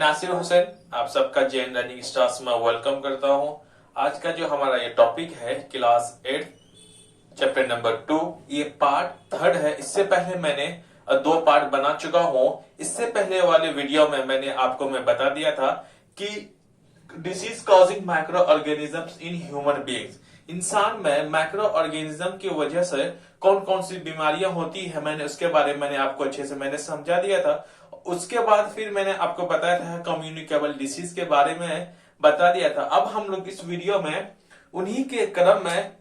नासिर हुसैन आप सबका Jain running stars में वेलकम करता हूं। आज का जो हमारा ये टॉपिक है क्लास 8 चैप्टर नंबर 2, ये पार्ट 3 है। इससे पहले मैंने 2 पार्ट बना चुका हूं। इससे पहले वाले वीडियो में मैंने आपको बता दिया था कि disease causing micro organisms in human beings, इंसान में माइक्रो ऑर्गेनिज्म की वजह से कौन कौन सी बीमारियां होती है, मैंने उसके बारे में आपको अच्छे से समझा दिया था। उसके बाद फिर मैंने आपको बताया था कम्युनिकेबल डिसीज के बारे में बता दिया था। अब हम लोग इस वीडियो में उन्हीं के क्रम में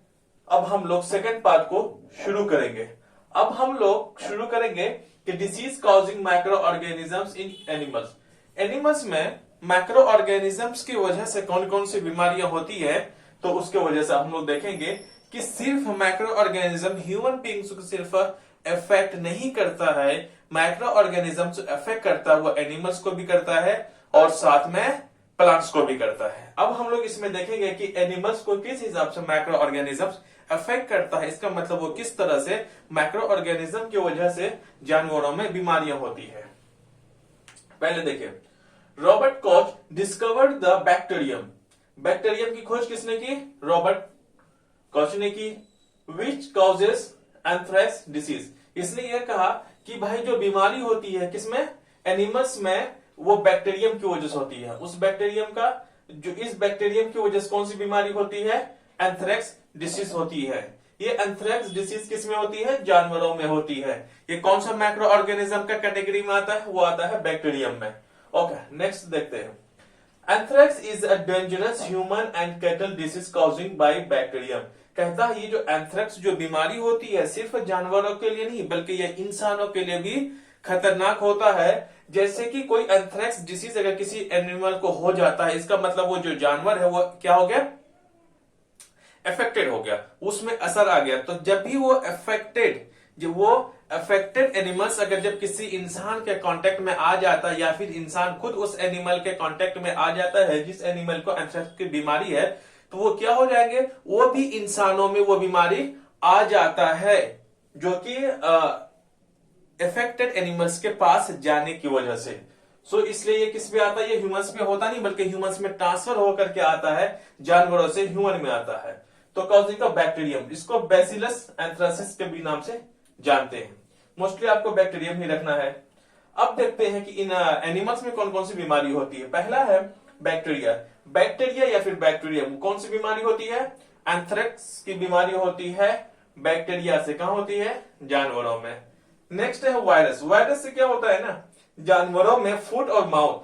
अब हम लोग सेकंड पार्ट को शुरू करेंगे। अब हम लोग शुरू करेंगे कि disease causing micro organisms in animals. Animals में माइक्रो ऑर्गेनिजम्स की वजह से कौन कौन सी बीमारियां होती है, तो उसके वजह से हम लोग देखेंगे कि सिर्फ माइक्रो ऑर्गेनिज्म ह्यूमन बीइंग्स को सिर्फ इफेक्ट नहीं करता है, माइक्रो ऑर्गेनिज्म जो इफेक्ट करता है वो एनिमल्स को भी करता है और साथ में प्लांट्स को भी करता है। अब हम लोग इसमें देखेंगे कि एनिमल्स को किस हिसाब से माइक्रो ऑर्गेनिज्म इफेक्ट करता है, इसका मतलब वो किस तरह से माइक्रो ऑर्गेनिज्म की वजह से जानवरों में बीमारियां होती है। पहले देखिए, Robert Koch discovered the bacterium. Bacterium की खोज किसने की? रॉबर्ट कोच ने की। Which causes anthrax disease. इसने यह कहा कि भाई जो बीमारी होती है किसमें? एनिमल्स में, वो बैक्टीरियम की वजह से होती है। उस बैक्टीरियम का जो इस बैक्टीरियम की वजह से कौन सी बीमारी होती है? एंथ्रेक्स डिसीज होती है। ये एंथ्रेक्स डिसीज किसमें होती है? जानवरों में होती है। ये कौन सा माइक्रो ऑर्गेनिज्म का कैटेगरी में आता है? वो आता है बैक्टीरियम में। ओके, नेक्स्ट देखते हैं। Anthrax is a dangerous human and cattle disease causing bye bacterium. कहता है ये जो एंथ्रेक्स जो बीमारी होती है सिर्फ जानवरों के लिए नहीं बल्कि ये इंसानों के लिए भी खतरनाक होता है। जैसे कि कोई एंथ्रेक्स डिसीज अगर किसी एनिमल को हो जाता है, इसका मतलब वो जो जानवर है वो क्या हो गया? अफेक्टेड हो गया, उसमें असर आ गया। तो जब भी वो अफेक्टेड एनिमल्स अगर जब किसी इंसान के कांटेक्ट में आ जाता है या फिर इंसान खुद उस एनिमल के कांटेक्ट में आ जाता है जिस एनिमल को एंथ्रेक्स की बीमारी है, तो वो क्या हो जाएंगे? वो भी इंसानों में वो बीमारी आ जाता है जो कि अफेक्टेड एनिमल्स के पास जाने की वजह से। सो इसलिए ये किस में आता है? ये ह्यूमंस में होता नहीं बल्कि ह्यूमंस में ट्रांसफर होकर के आता है, जानवरों से ह्यूमन में आता है। तो कॉजिंग ऑफ बैक्टीरियम, इसको बैसिलस एंथ्रासिस के भी नाम से जानते हैं। मोस्टली आपको बैक्टीरियम ही रखना है। अब देखते हैं कि इन एनिमल्स में कौन कौन सी बीमारी होती है। पहला है बैक्टीरिया। बैक्टीरिया या फिर बैक्टीरियम कौन सी बीमारी होती है? एंथ्रेक्स की बीमारी होती है बैक्टीरिया से। कहां होती है? जानवरों में। नेक्स्ट है वायरस। वायरस से क्या होता है ना, जानवरों में फुट और माउथ।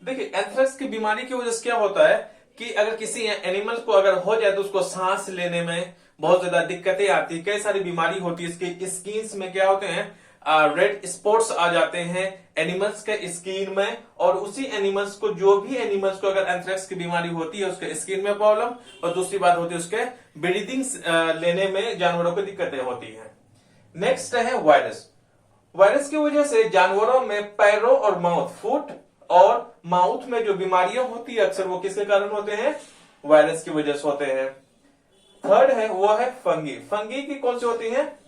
देखिए, एंथ्रेक्स की बीमारी की वजह से क्या होता है कि अगर किसी एनिमल को अगर हो जाए तो उसको सांस लेने में बहुत ज्यादा दिक्कतें आती है, कई सारी बीमारी होती है। इसके स्किन्स में क्या होते हैं? रेड स्पॉट्स आ जाते हैं एनिमल्स के स्किन में, और उसी एनिमल्स को जो भी एनिमल्स को अगर एंथ्रेक्स की बीमारी होती है उसके स्किन में प्रॉब्लम, और दूसरी बात होती है उसके ब्रीदिंग लेने में जानवरों को दिक्कतें होती है। नेक्स्ट है वायरस। वायरस की वजह से जानवरों में पैरों और माउथ, फुट और माउथ में जो बीमारियां होती है अक्सर वो किसके कारण होते हैं? वायरस की वजह से होते हैं। थर्ड है वो है फंगी। फंगी की कौन सी होती है?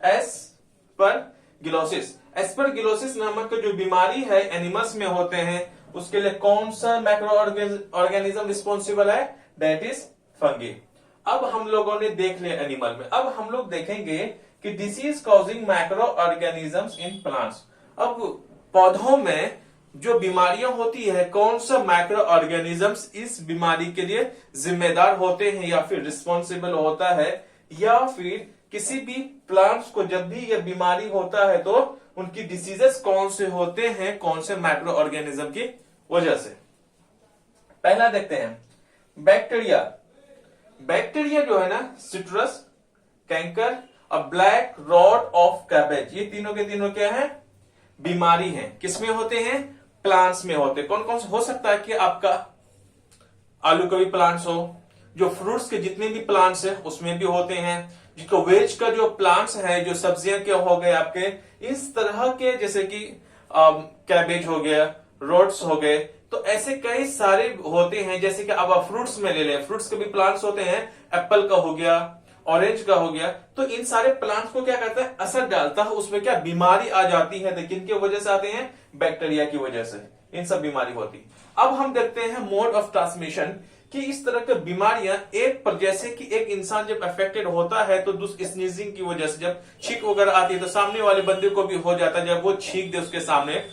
एस्परगिलोसिस। एस्परगिलोसिस नामक जो बीमारी है एनिमल्स में होते हैं, उसके लिए कौन सा माइक्रो ऑर्गेनिज्म रिस्पॉन्सिबल है? That is fungi. अब हम लोगों ने देख लिया एनिमल में। अब हम लोग देखेंगे कि disease causing micro organisms in plants. अब पौधों में जो बीमारियां होती है, कौन सा माइक्रो ऑर्गेनिजम्स इस बीमारी के लिए जिम्मेदार होते हैं या फिर रिस्पॉन्सिबल होता है, या फिर किसी भी प्लांट्स को जब भी यह बीमारी होता है तो उनकी डिसीजेस कौन से होते हैं, कौन से माइक्रो ऑर्गेनिज्म की वजह से। पहला देखते हैं बैक्टीरिया। बैक्टीरिया जो है ना, सिट्रस, कैंकर और ब्लैक रॉट ऑफ कैबेज, ये तीनों के तीनों क्या है? बीमारी है। किसमें होते हैं? प्लांट्स में होते हैं। कौन कौन से हो सकता है कि आपका आलू का भी प्लांट्स हो, जो फ्रूट्स के जितने भी प्लांट्स है उसमें भी होते हैं, जिसको वेज का जो प्लांट्स है, जो सब्जियां के हो गए आपके इस तरह के, जैसे कि कैबेज हो गया, रोड्स हो गए, तो ऐसे कई सारे होते हैं। जैसे कि अब आप फ्रूट्स में ले लें, फ्रूट्स के भी प्लांट्स होते हैं, एप्पल का हो गया, ऑरेंज का हो गया। तो इन सारे प्लांट्स को क्या करता है? असर डालता है, उसमें क्या बीमारी आ जाती है। लेकिन किन की वजह से आते हैं? बैक्टीरिया की वजह से इन सब बीमारी होती। अब हम देखते हैं मोड ऑफ ट्रांसमिशन कि इस तरह की बीमारियां एक पर, जैसे कि एक इंसान जब अफेक्टेड होता है तो स्नीजिंग की वजह से जब छींक वगैरह आती है तो सामने वाले बंदे को भी हो जाता है जब वो छींक दे उसके सामने।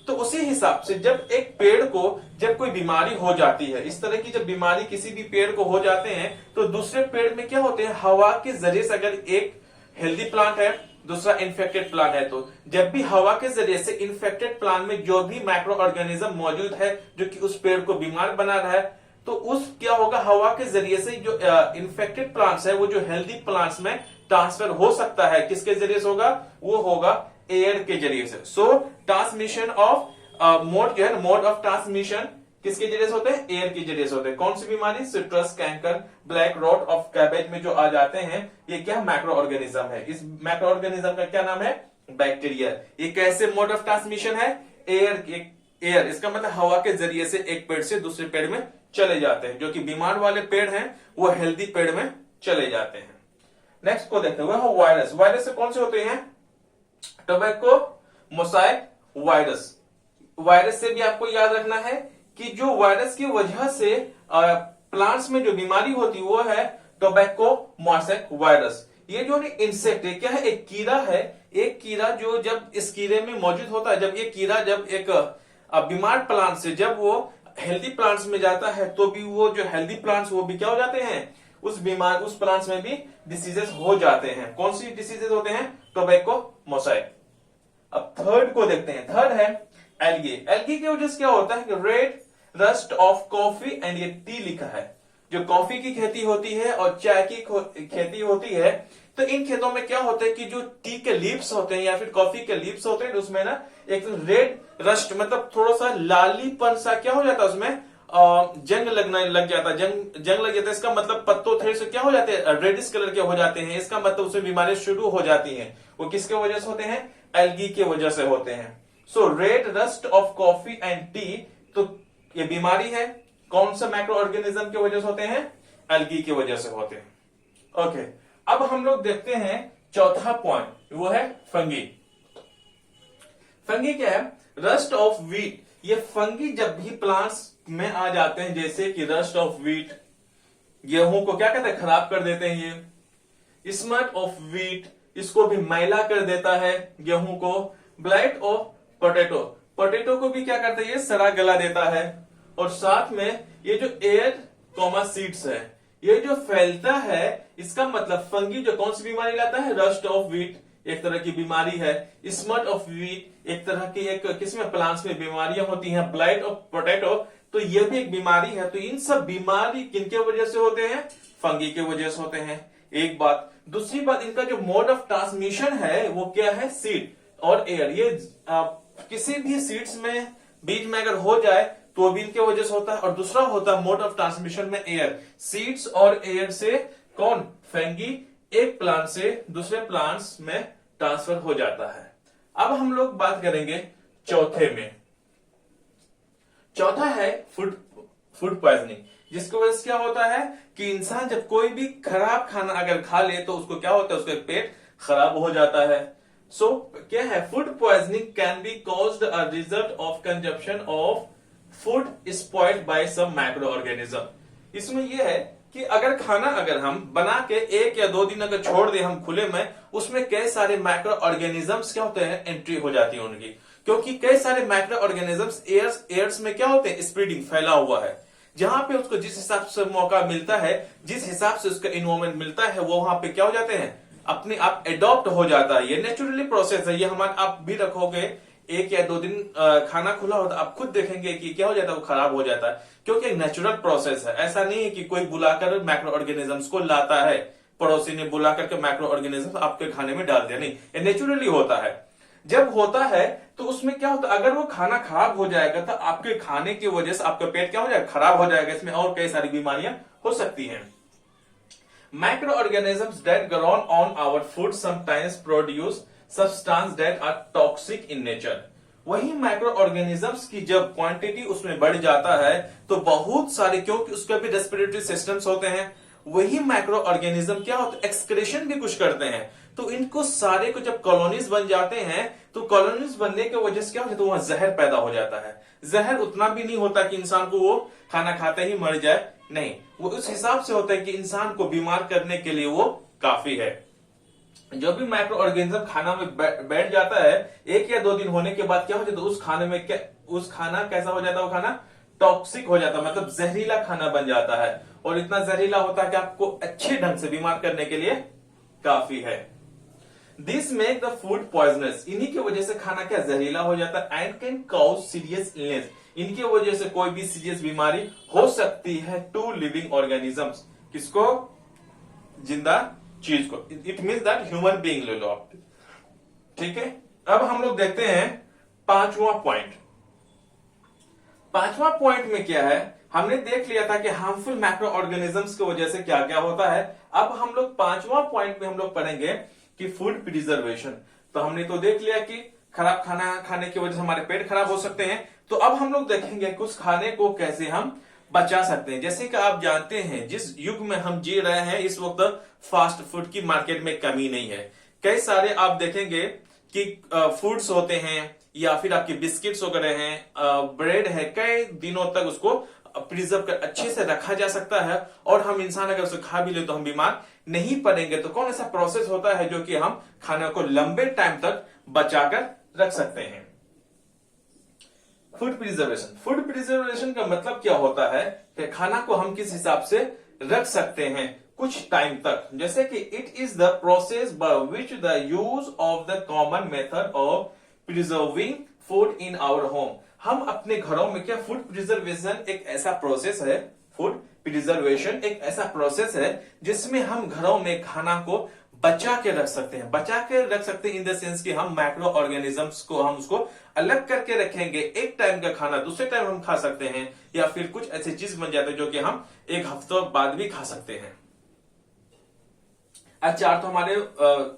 तो उसी हिसाब से जब एक पेड़ को जब कोई बीमारी हो जाती है, इस तरह की जब बीमारी किसी भी पेड़ को हो जाते हैं तो दूसरे पेड़ में क्या होते हैं, हवा के जरिए से, अगर एक हेल्दी प्लांट है दूसरा इन्फेक्टेड प्लांट है, तो जब भी हवा के जरिए से इन्फेक्टेड प्लांट में जो भी माइक्रो ऑर्गेनिज्म मौजूद है जो कि उस पेड़ को बीमार बना रहा है, तो उस क्या होगा, हवा के जरिए से जो इन्फेक्टेड प्लांट्स है वो जो हेल्दी प्लांट्स में ट्रांसफर हो सकता है। किसके जरिए से होगा, वो होगा एयर के जरिए से। सो ट्रांसमिशन ऑफ मोड जो है, मोड ऑफ ट्रांसमिशन किसके जरिए से होते हैं, एयर के जरिए से होते हैं। कौन सी बीमारी, citrus canker, black rot of cabbage में जो आ जाते हैं, ये क्या माइक्रो ऑर्गेनिज्म है। इस माइक्रो ऑर्गेनिज्म का क्या नाम है, बैक्टीरिया। ये कैसे मोड ऑफ ट्रांसमिशन है, एयर, इसका मतलब हवा के जरिए से एक पेड़ से दूसरे पेड़ में चले जाते हैं। जो कि बीमार वाले पेड़ हैं वो हेल्दी पेड़ में चले जाते हैं। नेक्स्ट को देखते हुए वायरस। वायरस से कौन से होते हैं, टोबैको मोसाइक वायरस। वायरस से भी आपको याद रखना है कि जो वायरस की वजह से प्लांट्स में जो बीमारी होती है वो है टोबैको मोसाइक वायरस। ये जो इंसेक्ट है, क्या है, एक कीड़ा है। एक कीड़ा जो जब इस कीड़े में मौजूद होता है, जब ये कीड़ा जब एक बीमार प्लांट से जब वो हेल्दी प्लांट्स में जाता है तो भी वो जो हेल्दी प्लांट्स वो भी क्या हो जाते हैं, उस प्लांट्स में भी डिसीजेस हो जाते हैं। कौन सी डिसीजेस होते हैं, टोबैको मोसाइक। अब थर्ड को देखते हैं। थर्ड है एल्गी। एल्गी की वजह से क्या होता है, red rust of coffee and ये टी लिखा है। जो कॉफी की खेती होती है और चाय की खेती होती है, तो इन खेतों में क्या होता है कि जो टी के लीव्स होते हैं या फिर कॉफी के लीव्स होते हैं, उसमें ना एक रेड रस्ट मतलब थोड़ा सा लालीपन सा क्या हो जाता है, उसमें जंग लगने लग जाता है। जंग लग जाता है, इसका मतलब पत्तों थोड़े से क्या हो जाते हैं, रेडिश कलर के हो जाते हैं। इसका मतलब उसमें बीमारियां शुरू हो जाती हैं। वो किसके वजह से होते हैं, एल्गी के वजह से होते हैं। So red rust of coffee and tea, तो ये बीमारी है कौन सा माइक्रो ऑर्गेनिज्म की वजह से होते हैं, एल्गी की वजह से होते हैं। ओके, अब हम लोग देखते हैं चौथा पॉइंट, वो है फंगी। फंगी क्या है, रस्ट ऑफ वीट। ये फंगी जब भी प्लांट्स में आ जाते हैं, जैसे कि रस्ट ऑफ वीट, गेहूं को क्या कहते हैं, खराब कर देते हैं। ये स्मट ऑफ वीट, इसको भी मैला कर देता है गेहूं को। ब्लाइट ऑफ पोटैटो, पोटैटो को भी क्या करता है, ये सड़ा गला देता है। और साथ में ये जो एयर कॉमा सीड्स है, ये जो फैलता है, इसका मतलब फंगी जो कौन सी बीमारी लाता है, रस्ट ऑफ वीट एक तरह की बीमारी है। स्मट ऑफ वीट एक तरह की एक किसमें, प्लांट्स में बीमारियां होती हैं। ब्लाइट ऑफ पोटैटो, तो ये भी एक बीमारी है। तो इन सब बीमारी किनके वजह से होते हैं, फंगी के वजह से होते हैं। एक बात। दूसरी बात, इनका जो मोड ऑफ ट्रांसमिशन है वो क्या है, सीड और एयर। ये किसी भी सीड्स में, बीज में अगर हो जाए तो भी इनके वजह से होता है। और दूसरा होता है मोड ऑफ ट्रांसमिशन में एयर। सीड्स और एयर से कौन, फंगी एक प्लांट से दूसरे प्लांट्स में ट्रांसफर हो जाता है। अब हम लोग बात करेंगे चौथे में। चौथा है फूड पॉइजनिंग, जिसकी वजह से क्या होता है कि इंसान जब कोई भी खराब खाना अगर खा ले तो उसको क्या होता है, उसका पेट खराब हो जाता है। सो क्या है, food poisoning can be caused a result of consumption of food spoiled by some microorganism. इसमें यह है कि अगर खाना अगर हम बना के 1 या 2 दिन अगर छोड़ दे हम खुले में, उसमें कई सारे माइक्रो ऑर्गेनिजम्स क्या होते हैं, एंट्री हो जाती है उनकी। क्योंकि कई सारे माइक्रो ऑर्गेनिजम्स एयर्स में क्या होते हैं, स्प्रेडिंग, फैला हुआ है। जहां पे उसको जिस हिसाब से मौका मिलता है, जिस हिसाब से उसका इन्वायरमेंट मिलता है, वो वहां पे क्या हो जाते हैं, अपने आप एडॉप्ट हो जाता है। ये नेचुरली प्रोसेस है। ये हमारे, आप भी रखोगे 1 या 2 दिन खाना खुला होता, आप खुद देखेंगे कि क्या हो जाता है, वो खराब हो जाता है। क्योंकि एक नेचुरल प्रोसेस है। ऐसा नहीं है कि कोई बुलाकर माइक्रो ऑर्गेनिजम्स को लाता है, पड़ोसी ने बुला करके माइक्रो ऑर्गेनिज्म आपके खाने में डाल दिया, नहीं, ये नेचुरली होता है। जब होता है तो उसमें क्या होता है, अगर वो खाना खराब हो जाएगा तो आपके खाने की वजह से आपका पेट क्या हो जाएगा, खराब हो जाएगा। इसमें और कई सारी बीमारियां हो सकती हैं। Microorganisms that grown on our food sometimes produce substance that are toxic in nature. वही माइक्रो ऑर्गेनिजम्स की जब क्वांटिटी उसमें बढ़ जाता है तो बहुत सारे, क्योंकि उसके भी रेस्पिरेटरी सिस्टम्स होते हैं, वही माइक्रो ऑर्गेनिज्म क्या होता है, एक्सक्रेशन भी कुछ करते हैं। तो इनको सारे को जब कॉलोनीज बन जाते हैं तो कॉलोनीज बनने की वजह से क्या हो जाता है, वहां जहर पैदा हो जाता है। जहर उतना भी नहीं होता कि इंसान को वो खाना खाते ही मर जाए, नहीं, वो उस हिसाब से होता है कि इंसान को बीमार करने के लिए वो काफी है। जो भी माइक्रो ऑर्गेनिज्म खाना में बैठ जाता है, 1 या 2 दिन होने के बाद क्या हो जाता है, उस खाने में क्या, उस खाना कैसा हो जाता है, वो खाना टॉक्सिक हो जाता है, मतलब जहरीला खाना बन जाता है, और इतना जहरीला होता है कि आपको अच्छे ढंग से बीमार करने के लिए काफी है। This make the food poisonous, इन्हीं की वजह से खाना क्या जहरीला हो जाता है, and can cause serious illness, इनकी वजह से कोई भी सीरियस बीमारी हो सकती है टू लिविंग ऑर्गेनिजम्स, किसको, जिंदा चीज को, it means that human being ले लो आप, ठीक है। अब हम लोग देखते हैं पांचवा पॉइंट। पांचवा पॉइंट में क्या है, हमने देख लिया था कि हार्मफुल मैक्रो ऑर्गेनिजम्स की वजह से क्या क्या होता है। अब हम लोग पांचवा पॉइंट में हम लोग पढ़ेंगे कि फूड प्रिजर्वेशन। तो हमने तो देख लिया कि खराब खाना खाने की वजह से हमारे पेट खराब हो सकते हैं, तो अब हम लोग देखेंगे कि उस खाने को कैसे हम बचा सकते हैं। जैसे कि आप जानते हैं जिस युग में हम जी रहे हैं इस वक्त फास्ट फूड की मार्केट में कमी नहीं है। कई सारे आप देखेंगे कि फूड्स होते हैं या फिर आपके बिस्किट्स वगैरह हैं, ब्रेड है, कई दिनों तक उसको प्रिजर्व कर अच्छे से रखा जा सकता है, और हम इंसान अगर उसे खा भी ले तो हम बीमार नहीं पड़ेंगे। तो कौन ऐसा प्रोसेस होता है जो कि हम खाने को लंबे टाइम तक बचाकर रख सकते हैं। Food preservation. फूड प्रिजर्वेशन का मतलब क्या होता है कि खाना को हम किस हिसाब से रख सकते हैं कुछ टाइम तक, जैसे कि it is the process by which the use of the common method of preserving food in our home. हम अपने घरों में क्या, फूड प्रिजर्वेशन एक ऐसा प्रोसेस है, फूड प्रिजर्वेशन एक ऐसा प्रोसेस है जिसमें हम घरों में खाना को बचा के रख सकते हैं। बचा के रख सकते हैं इन द सेंस कि हम माइक्रो ऑर्गेनिजम्स को हम उसको अलग करके रखेंगे। एक टाइम का खाना दूसरे टाइम हम खा सकते हैं, या फिर कुछ ऐसी चीज बन जाते हैं जो कि हम एक हफ्तों बाद भी खा सकते हैं। अचार तो हमारे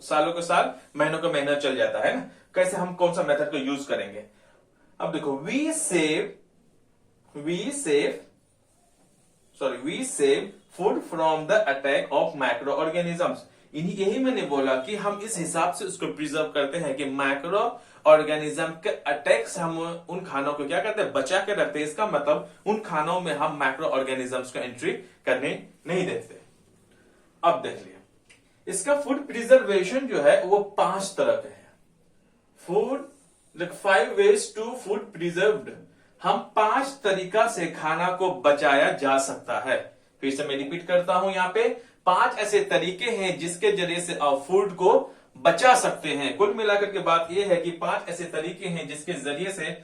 सालों के साल, महीनों का महीना चल जाता है ना। कैसे हम कौन सा मेथड को यूज करेंगे, अब देखो, we save food from the attack of microorganisms. यही मैंने बोला कि हम इस हिसाब से उसको प्रिजर्व करते हैं कि माइक्रो ऑर्गेनिज्म के अटैक से हम उन खानों को क्या करते हैं, बचा के रखते हैं। इसका मतलब उन खानों में हम माइक्रो ऑर्गेनिजम्स को एंट्री करने नहीं देते। अब देख लिया, इसका फूड प्रिजर्वेशन जो है वो 5 तरह का है। Food 5 ways to food preserved, हम 5 तरीका से खाना को बचाया जा सकता है। फिर से मैं रिपीट करता हूं, यहाँ पे 5 ऐसे तरीके हैं जिसके जरिए से आप फूड को बचा सकते हैं। कुल मिलाकर के बात यह है कि 5 ऐसे तरीके हैं जिसके जरिए से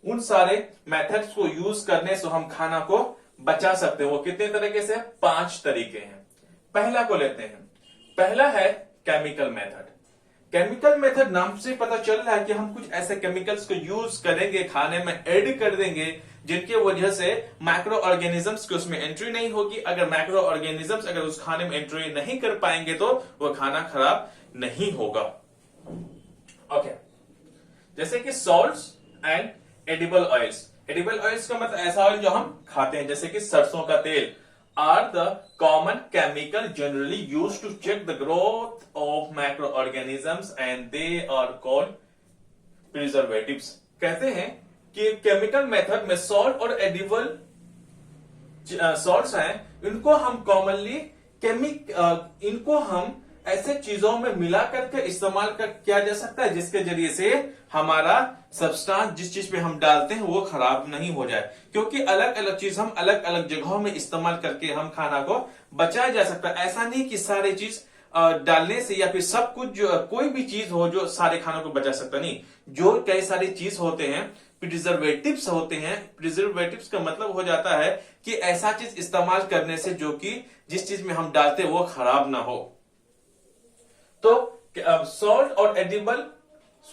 उन सारे मेथड्स को यूज करने से हम खाना को बचा सकते हैं। वो कितने तरीके से, 5 तरीके हैं। पहला को लेते हैं, पहला है केमिकल मेथड। केमिकल मेथड नाम से पता चल रहा है कि हम कुछ ऐसे केमिकल्स को यूज करेंगे, खाने में ऐड कर देंगे, जिनके वजह से माइक्रो ऑर्गेनिजम्स की उसमें एंट्री नहीं होगी। अगर माइक्रो ऑर्गेनिजम्स अगर उस खाने में एंट्री नहीं कर पाएंगे तो वो खाना खराब नहीं होगा। ओके, जैसे कि salts and edible oils. Edible oils का मतलब ऐसा ऑयल जो हम खाते हैं, जैसे कि सरसों का तेल, are the common chemical generally used to check the growth of microorganisms and they are called preservatives। कहते हैं कि केमिकल मेथड में सॉल्ट और एडिबल सॉल्ट्स हैं, इनको हम कॉमनली इनको हम ऐसे चीजों में मिला करके इस्तेमाल किया जा सकता है जिसके जरिए से हमारा सब्सटेंस जिस चीज पे हम डालते हैं वो खराब नहीं हो जाए। क्योंकि अलग अलग चीज हम अलग अलग जगहों में इस्तेमाल करके हम खाना को बचाया जा सकता है। ऐसा नहीं कि सारी चीज डालने से या फिर सब कुछ जो कोई भी चीज हो जो सारे खानों को बचा सकता, नहीं। जो कई सारी चीज होते हैं प्रिजर्वेटिव्स होते हैं। प्रिजर्वेटिव्स का मतलब हो जाता है कि ऐसा चीज इस्तेमाल करने से जो कि जिस चीज में हम डालते हैं वो खराब ना हो। तो सॉल्ट और एडिबल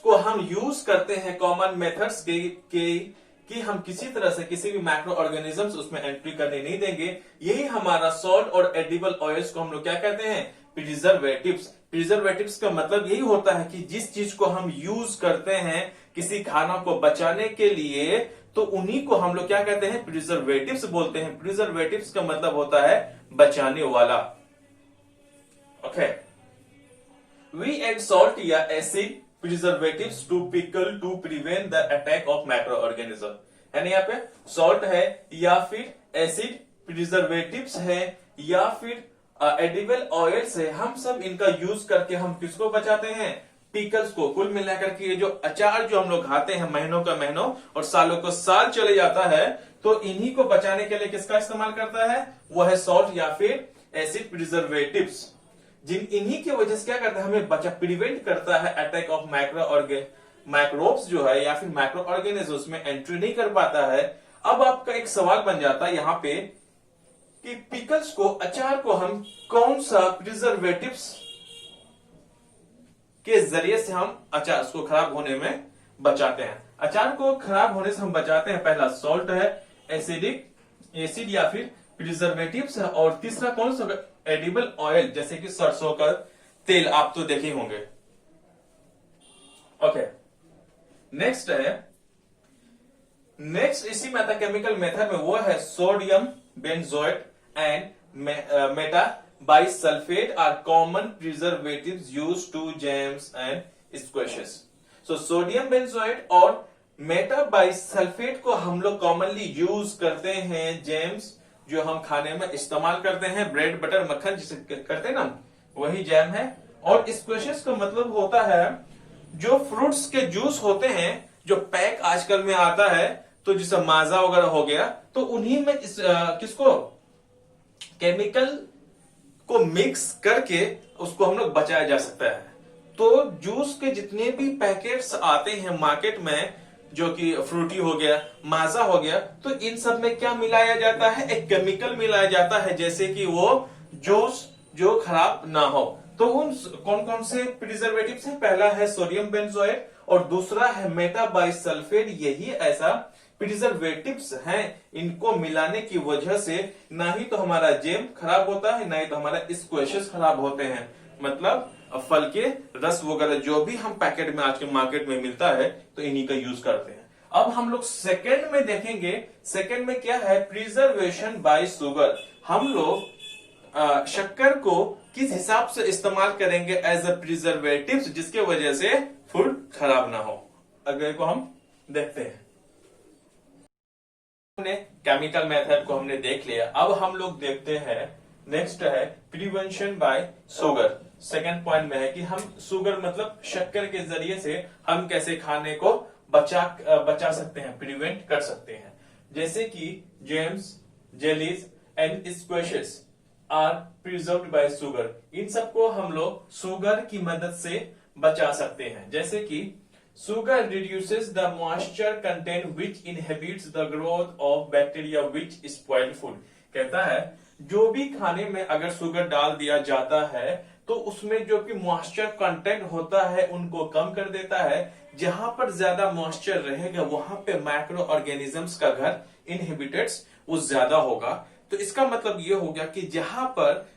को हम यूज करते हैं कॉमन मेथड्स कि हम किसी तरह से किसी भी माइक्रो ऑर्गेनिजम्स उसमें एंट्री करने नहीं देंगे। यही हमारा सॉल्ट और एडिबल ऑयल्स को हम लोग क्या कहते हैं, प्रिजर्वेटिव्स। प्रिजर्वेटिव्स का मतलब यही होता है कि जिस चीज को हम यूज करते हैं किसी खाना को बचाने के लिए, तो उन्हीं को हम लोग क्या कहते हैं, प्रिजर्वेटिव्स बोलते हैं। प्रिजर्वेटिव्स का मतलब होता है बचाने वाला। ओके, वी एड सॉल्ट या acid preservatives to pickle to prevent the attack of microorganism. यानी यहाँ पे सॉल्ट है या फिर एसिड प्रिजर्वेटिव्स है या फिर एडिबल ऑयल्स है, हम सब इनका यूज करके हम किसको बचाते हैं? पिकल्स को। कुल मिलाकर के ये जो अचार जो हम लोग खाते हैं महीनों का महीनों और सालों को साल चले जाता है, तो इन्हीं को बचाने के लिए किसका इस्तेमाल करता है? वो है सॉल्ट या फिर एसिड प्रिजर्वेटिव्स। जिन इन्हीं की वजह से क्या करता है? हमें बचा प्रिवेंट करता है अटैक ऑफ माइक्रोब्स जो है या फिर माइक्रो ऑर्गेनिज्म उसमें एंट्री नहीं कर पाता है। अब आपका एक सवाल बन जाता है यहाँ पे कि पिकल्स को, अचार को हम कौन सा प्रिजर्वेटिव्स के जरिए से हम अचार को खराब होने में बचाते हैं? अचार को खराब होने से हम बचाते हैं, पहला सॉल्ट है, एसिड या फिर प्रिजर्वेटिव्स है, और तीसरा कौन सा? एडिबल ऑयल, जैसे कि सरसों का तेल, आप तो देखे होंगे। ओके, नेक्स्ट इसी केमिकल मेथड में वो है sodium benzoate and meta bisulphite are common preservatives used to jams and squashes. So sodium benzoate और मेटा बाइसल्फेट को हम लोग कॉमनली यूज करते हैं जैम्स, जो हम खाने में इस्तेमाल करते हैं, ब्रेड बटर मक्खन जिसे करते हैं ना, वही जैम है। और स्क्वैशेस का मतलब होता है जो फ्रूट्स के जूस होते हैं, जो पैक आजकल में आता है, तो जैसे माजा वगैरह हो गया, तो उन्हीं में किसको केमिकल को मिक्स करके उसको हम लोग बचाया जा सकता है। तो जूस के जितने भी पैकेट्स आते हैं मार्केट में, जो कि फ्रूटी हो गया, माजा हो गया, तो इन सब में क्या मिलाया जाता है? एक केमिकल मिलाया जाता है, जैसे कि वो जूस जो खराब ना हो। तो उन कौन कौन से प्रिजर्वेटिव्स हैं? पहला है सोडियम बेंजोएट और दूसरा है मेटा बाइसल्फेट। यही ऐसा प्रिजर्वेटिव्स हैं, इनको मिलाने की वजह से ना ही तो हमारा जैम खराब होता है, ना ही तो हमारा स्क्वैशेस खराब होते हैं। मतलब फल के रस वगैरह जो भी हम पैकेट में आज के मार्केट में मिलता है, तो इन्हीं का यूज करते हैं। अब हम लोग सेकंड में देखेंगे, सेकंड में क्या है? Preservation bye sugar. हम लोग शक्कर को किस हिसाब से इस्तेमाल करेंगे एज अ प्रिजर्वेटिव्स, जिसके वजह से फूड खराब ना हो। अगले को हम देखते हैं। हमने केमिकल मेथड को हमने देख लिया, अब हम लोग देखते हैं नेक्स्ट है prevention bye sugar. Second point में है कि हम शुगर मतलब शक्कर के जरिए से हम कैसे खाने को बचा सकते हैं, प्रिवेंट कर सकते हैं। जैसे कि jams, jellies and squashes are preserved by sugar. इन सबको हम लोग शुगर की मदद से बचा सकते हैं। जैसे कि sugar reduces the moisture content which inhibits the growth of bacteria which spoil food. कहता है जो भी खाने में अगर शुगर डाल दिया जाता है, तो उसमें जो कि मॉइस्चर कंटेंट होता है उनको कम कर देता है। जहां पर ज्यादा मॉइस्चर रहेगा वहां पे माइक्रो ऑर्गेनिजम्स का घर, इनहिबिटेट्स, वो ज्यादा होगा। तो इसका मतलब ये हो गया कि जहां पर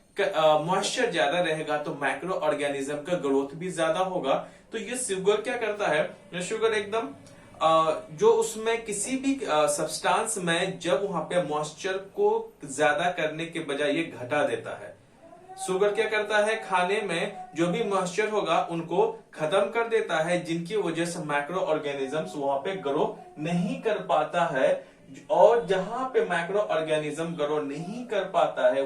मॉइस्चर ज्यादा रहेगा तो माइक्रो ऑर्गेनिज्म का ग्रोथ भी ज्यादा होगा। तो ये शुगर क्या करता है? ये शुगर एकदम जो उसमें किसी भी सब्सटेंस में जब वहां पे मॉइस्चर को ज्यादा करने के बजाय ये घटा देता है। शुगर क्या करता है? खाने में जो भी मॉइस्चर होगा उनको खत्म कर देता है, जिनकी वजह से माइक्रो ऑर्गेनिजम्स वहां पे ग्रो नहीं कर पाता है। और जहां पे माइक्रो ऑर्गेनिज्म ग्रो नहीं कर पाता है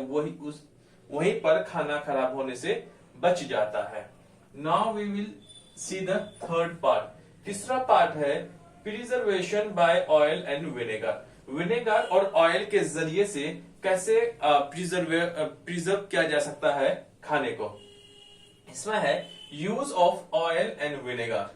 वहीं पर खाना खराब होने से बच जाता है। Now we will see the third part. तीसरा पार्ट है preservation by oil and vinegar. Vinegar और ऑयल के जरिए से कैसे प्रिजर्व किया जा सकता है खाने को। इसमें है use of oil and vinegar.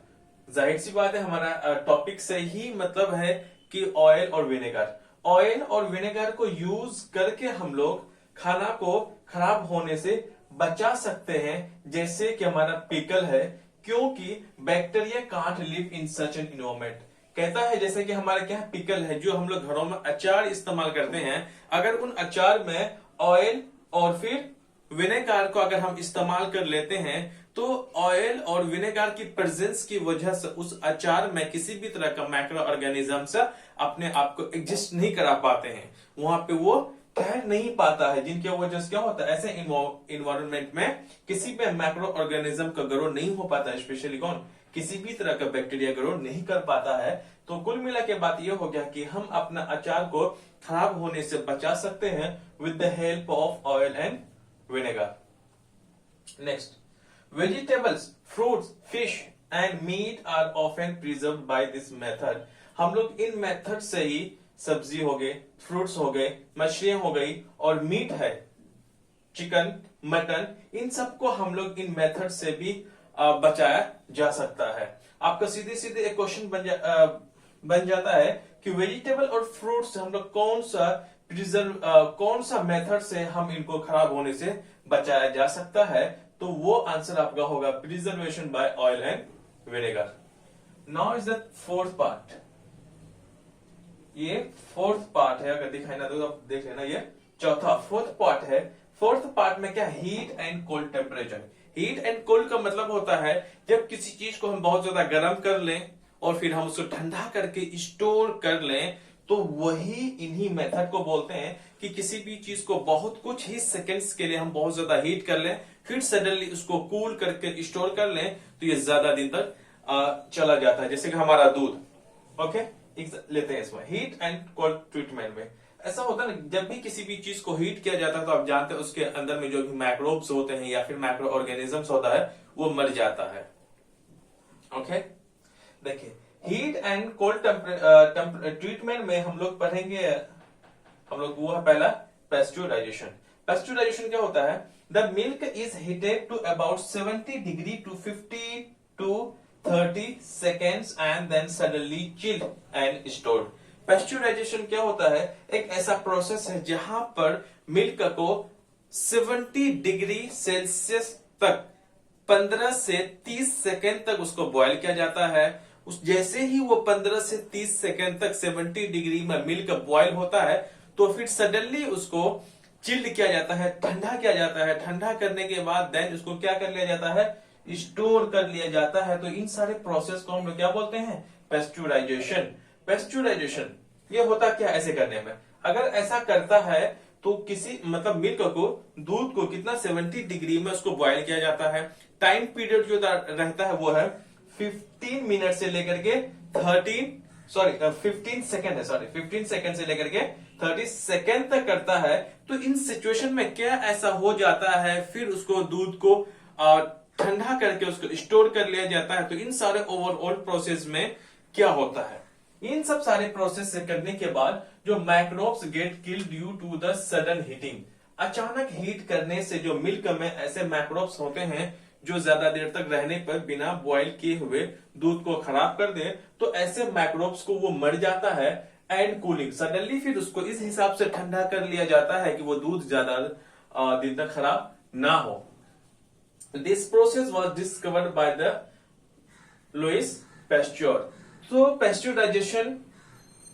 जाहिर सी बात है, हमारा टॉपिक से ही मतलब है कि ऑयल और विनेगर। ऑयल और विनेगर को यूज करके हम लोग खाना को खराब होने से बचा सकते हैं। जैसे कि हमारा पिकल है, क्योंकि bacteria can't live in such an environment. कहता है जैसे कि हमारे क्या पिकल है, जो हम लोग घरों में अचार इस्तेमाल करते हैं, अगर उन अचार में ऑयल और फिर विनेगर को अगर हम इस्तेमाल कर लेते हैं, तो ऑयल और विनेगर की प्रेजेंस की वजह से उस अचार में किसी भी तरह का माइक्रो ऑर्गेनिज्म से अपने आप को एग्जिस्ट नहीं करा पाते हैं। वहां पे वो कह नहीं पाता है, जिनके वजह से क्या होता है, ऐसे इन्वायरमेंट में किसी भी मैक्रो ऑर्गेनिज्म का ग्रो नहीं हो पाता है, स्पेशली कौन, किसी भी तरह का बैक्टीरिया ग्रो नहीं कर पाता है। तो कुल मिला के बात यह हो गया कि हम अपना अचार को खराब होने से बचा सकते हैं with the help of oil and vinegar. Next, vegetables, fruits, fish and meat are often preserved by this method. हम लोग इन मेथड से ही सब्जी हो गए, फ्रूट्स हो गए, मछलियां हो गई और मीट है, चिकन, मटन, इन सबको हम लोग इन मेथड से भी बचाया जा सकता है। आपका सीधे सीधे एक क्वेश्चन बन जाता है कि वेजिटेबल और फ्रूट्स हम लोग कौन सा मेथड से हम इनको खराब होने से बचाया जा सकता है, तो वो आंसर आपका होगा preservation by oil and vinegar. Now is the fourth part. ये फोर्थ पार्ट है, अगर दिखाई ना तो आप देख लेना, ये चौथा फोर्थ पार्ट है। फोर्थ पार्ट में क्या, heat and cold temperature. Heat and cold का मतलब होता है जब किसी चीज को हम बहुत ज्यादा गर्म कर लें और फिर हम उसको ठंडा करके स्टोर कर लें, तो वही इन्हीं मेथड को बोलते हैं कि किसी भी चीज को बहुत कुछ ही सेकंड्स के लिए हम बहुत ज्यादा हीट कर लें, फिर सडनली उसको कूल करके स्टोर कर लें, तो ये ज्यादा दिन तक चला जाता है। जैसे कि हमारा दूध, ओके, लेते हैं इसमें हीट एंड कोल्ड ट्रीटमेंट में ऐसा होता है ना, जब भी किसी भी चीज को हीट किया जाता है तो आप जानते हैं उसके अंदर में जो भी मैक्रोब्स होते हैं या फिर मैक्रो ऑर्गेनिजम्स होता है वो मर जाता है। ओके, देखिए हीट एंड कोल्ड ट्रीटमेंट में हम लोग पढ़ेंगे, हम लोग वो है पहला पेस्चुराइजेशन। पेस्चुराइजेशन क्या होता है, the milk is heated to about 70 degree to 50 to 30 seconds and then suddenly chilled and stored। Pasteurization क्या होता है, एक ऐसा प्रोसेस है जहां पर मिल्क को 70 डिग्री सेल्सियस तक 15 से 30 सेकेंड तक उसको बॉयल किया जाता है। उस जैसे ही वो 15 से 30 सेकेंड तक 70 डिग्री में मिल्क बॉयल होता है, तो फिर सडनली उसको चिल्ड किया जाता है, ठंडा किया जाता है। ठंडा करने के बाद देन उसको क्या कर लिया जाता है, स्टोर कर लिया जाता है। तो इन सारे प्रोसेस को हम लोग क्या बोलते हैं, पेस्चुराइजेशन। पेस्चुराइजेशन ये होता क्या ऐसे करने में, अगर ऐसा करता है तो किसी मतलब मिल्क को, दूध को कितना 70 डिग्री में उसको बॉयल किया जाता है। टाइम पीरियड जो रहता है वो है 15 मिनट से लेकर के 15 सेकेंड है, 15 सेकेंड से लेकर के 30 सेकेंड तक करता है। तो इन सिचुएशन में क्या ऐसा हो जाता है, फिर उसको दूध को ठंडा करके उसको स्टोर कर लिया जाता है। तो इन सारे ओवरऑल प्रोसेस में क्या होता है, इन सब सारे प्रोसेस से करने के बाद जो microbes get killed due to the sudden heating, अचानक हीट करने से जो मिल्क में ऐसे माइक्रोब्स होते हैं जो ज्यादा देर तक रहने पर बिना बॉयल किए हुए दूध को खराब कर दे, तो ऐसे माइक्रोब्स को वो मर जाता है। एंड कूलिंग, सडनली फिर उसको इस हिसाब से ठंडा कर लिया जाता है कि वो दूध ज्यादा दिन तक खराब ना हो। This process was discovered by the Louis Pasteur। तो पेस्चुराइजेशन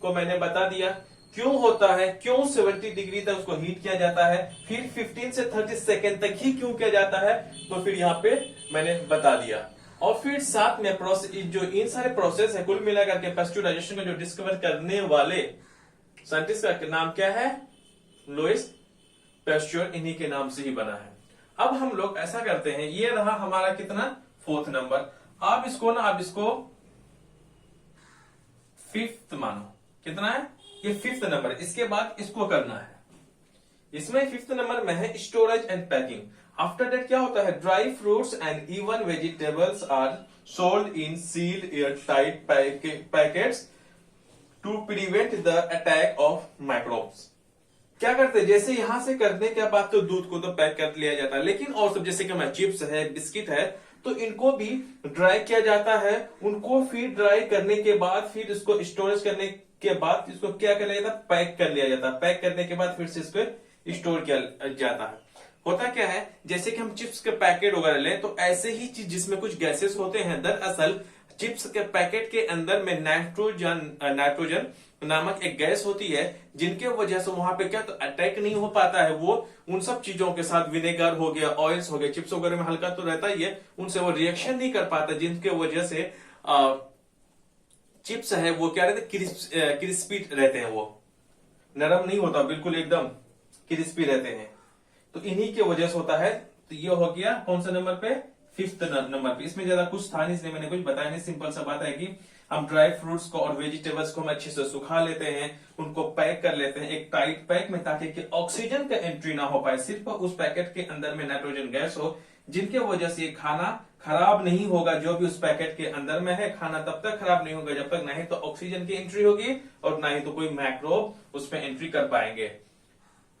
को मैंने बता दिया क्यों होता है, क्यों 70 डिग्री तक उसको हीट किया जाता है, फिर 15 से 30 सेकेंड तक ही क्यों किया जाता है, तो फिर यहाँ पे मैंने बता दिया। और फिर साथ में प्रोसेस, जो इन सारे प्रोसेस है कुल मिलाकर के पेस्चुराइजेशन को जो डिस्कवर करने वाले साइंटिस्ट का नाम क्या है, लुइस पेस्चर, इन्हीं के नाम से ही बना है। अब हम लोग ऐसा करते हैं, ये रहा हमारा कितना, फोर्थ नंबर। आप इसको फिफ्थ मानो, कितना है ये, फिफ्थ नंबर। इसके बाद इसको करना है, इसमें फिफ्थ नंबर में है storage and packing. After that क्या होता है, dry fruits and even vegetables are sold in sealed airtight packets to prevent the attack of microbes. क्या करते हैं, जैसे यहां से करने के बाद तो दूध को तो पैक कर लिया जाता है, लेकिन और सब जैसे कि मैं चिप्स है, बिस्किट है, तो इनको भी ड्राई किया जाता है। उनको फिर ड्राई करने के बाद फिर इसको स्टोरेज करने के बाद इसको क्या कर लिया जाता है, पैक कर लिया जाता है। पैक करने के बाद फिर से इसको स्टोर किया जाता है। होता क्या है, जैसे कि हम चिप्स के पैकेट वगैरह लें, तो ऐसे ही चीज जिसमें कुछ गैसेस होते हैं, दरअसल चिप्स के पैकेट के अंदर में नाइट्रोजन नामक एक गैस होती है, जिनके वजह से वहां पे क्या तो अटैक नहीं हो पाता है। वो उन सब चीजों के साथ, विनेगर हो गया, ऑयल्स हो गए, चिप्स वगैरह में हल्का तो रहता ही है, उनसे वो रिएक्शन नहीं कर पाता, जिनके वजह से चिप्स है वो क्या रहते, क्रिस्पी रहते हैं, वो नरम नहीं होता, बिल्कुल एकदम क्रिस्पी रहते हैं। तो इन्हीं की वजह से होता है। तो ये हो गया कौन सा नंबर पे, 5th नंबर पे। इसमें ज्यादा कुछ था नहीं इसलिए मैंने कुछ बताया नहीं। सिंपल सा बात है कि हम ड्राई फ्रूट्स को और वेजिटेबल्स को हम अच्छे से सुखा लेते हैं, उनको पैक कर लेते हैं एक टाइट पैक में, ताकि कि ऑक्सीजन का एंट्री ना हो पाए, सिर्फ उस पैकेट के अंदर में नाइट्रोजन गैस हो, जिनके वजह से ये खाना खराब नहीं होगा। जो भी उस पैकेट के अंदर में है, खाना तब तक खराब नहीं होगा जब तक ना ही तो ऑक्सीजन की एंट्री होगी और ना ही तो कोई मैक्रोब उसमें एंट्री कर पाएंगे।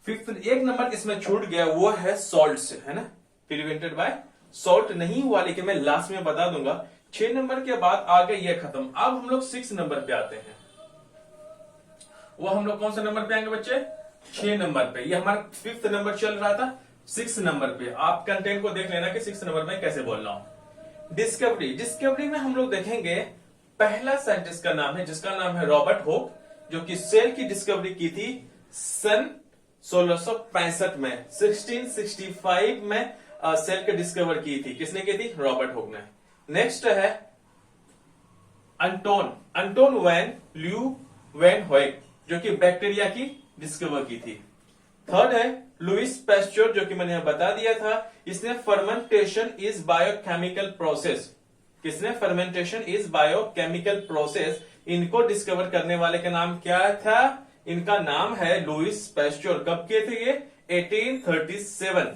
5th एक नंबर इसमें छूट गया, वो है सॉल्ट से, है ना, प्रिवेंटेड बाय सॉल्ट नहीं हुआ, लेकिन मैं लास्ट में बता दूंगा। 6 नंबर के बाद आगे ये खत्म। अब हम लोग 6 नंबर पे आते हैं। वो हम लोग कौन सा नंबर पे आएंगे बच्चे, 6 नंबर पे। ये हमारा 5th नंबर चल रहा था, 6 नंबर पे आप कंटेंट को देख लेना कि 6 नंबर में कैसे बोल रहा हूं। डिस्कवरी में हम लोग देखेंगे पहला साइंटिस्ट का नाम है जिसका नाम है रॉबर्ट हुक, जो कि सेल की डिस्कवरी की थी सन 1665 में, 1665 में सेल के डिस्कवर की थी। किसने की थी, रॉबर्ट हुक ने। नेक्स्ट है अंटोन वैन ल्यूवेनहोइक, जो कि बैक्टीरिया की डिस्कवर की थी। थर्ड है लुइस पैस्चर, जो कि मैंने बता दिया था, इसने फर्मेंटेशन इज बायोकेमिकल प्रोसेस। किसने, फर्मेंटेशन इज बायोकेमिकल प्रोसेस। इनको डिस्कवर करने वाले का नाम क्या था, इनका नाम है लुइस पैस्चर। कब किए थे ये, 1837।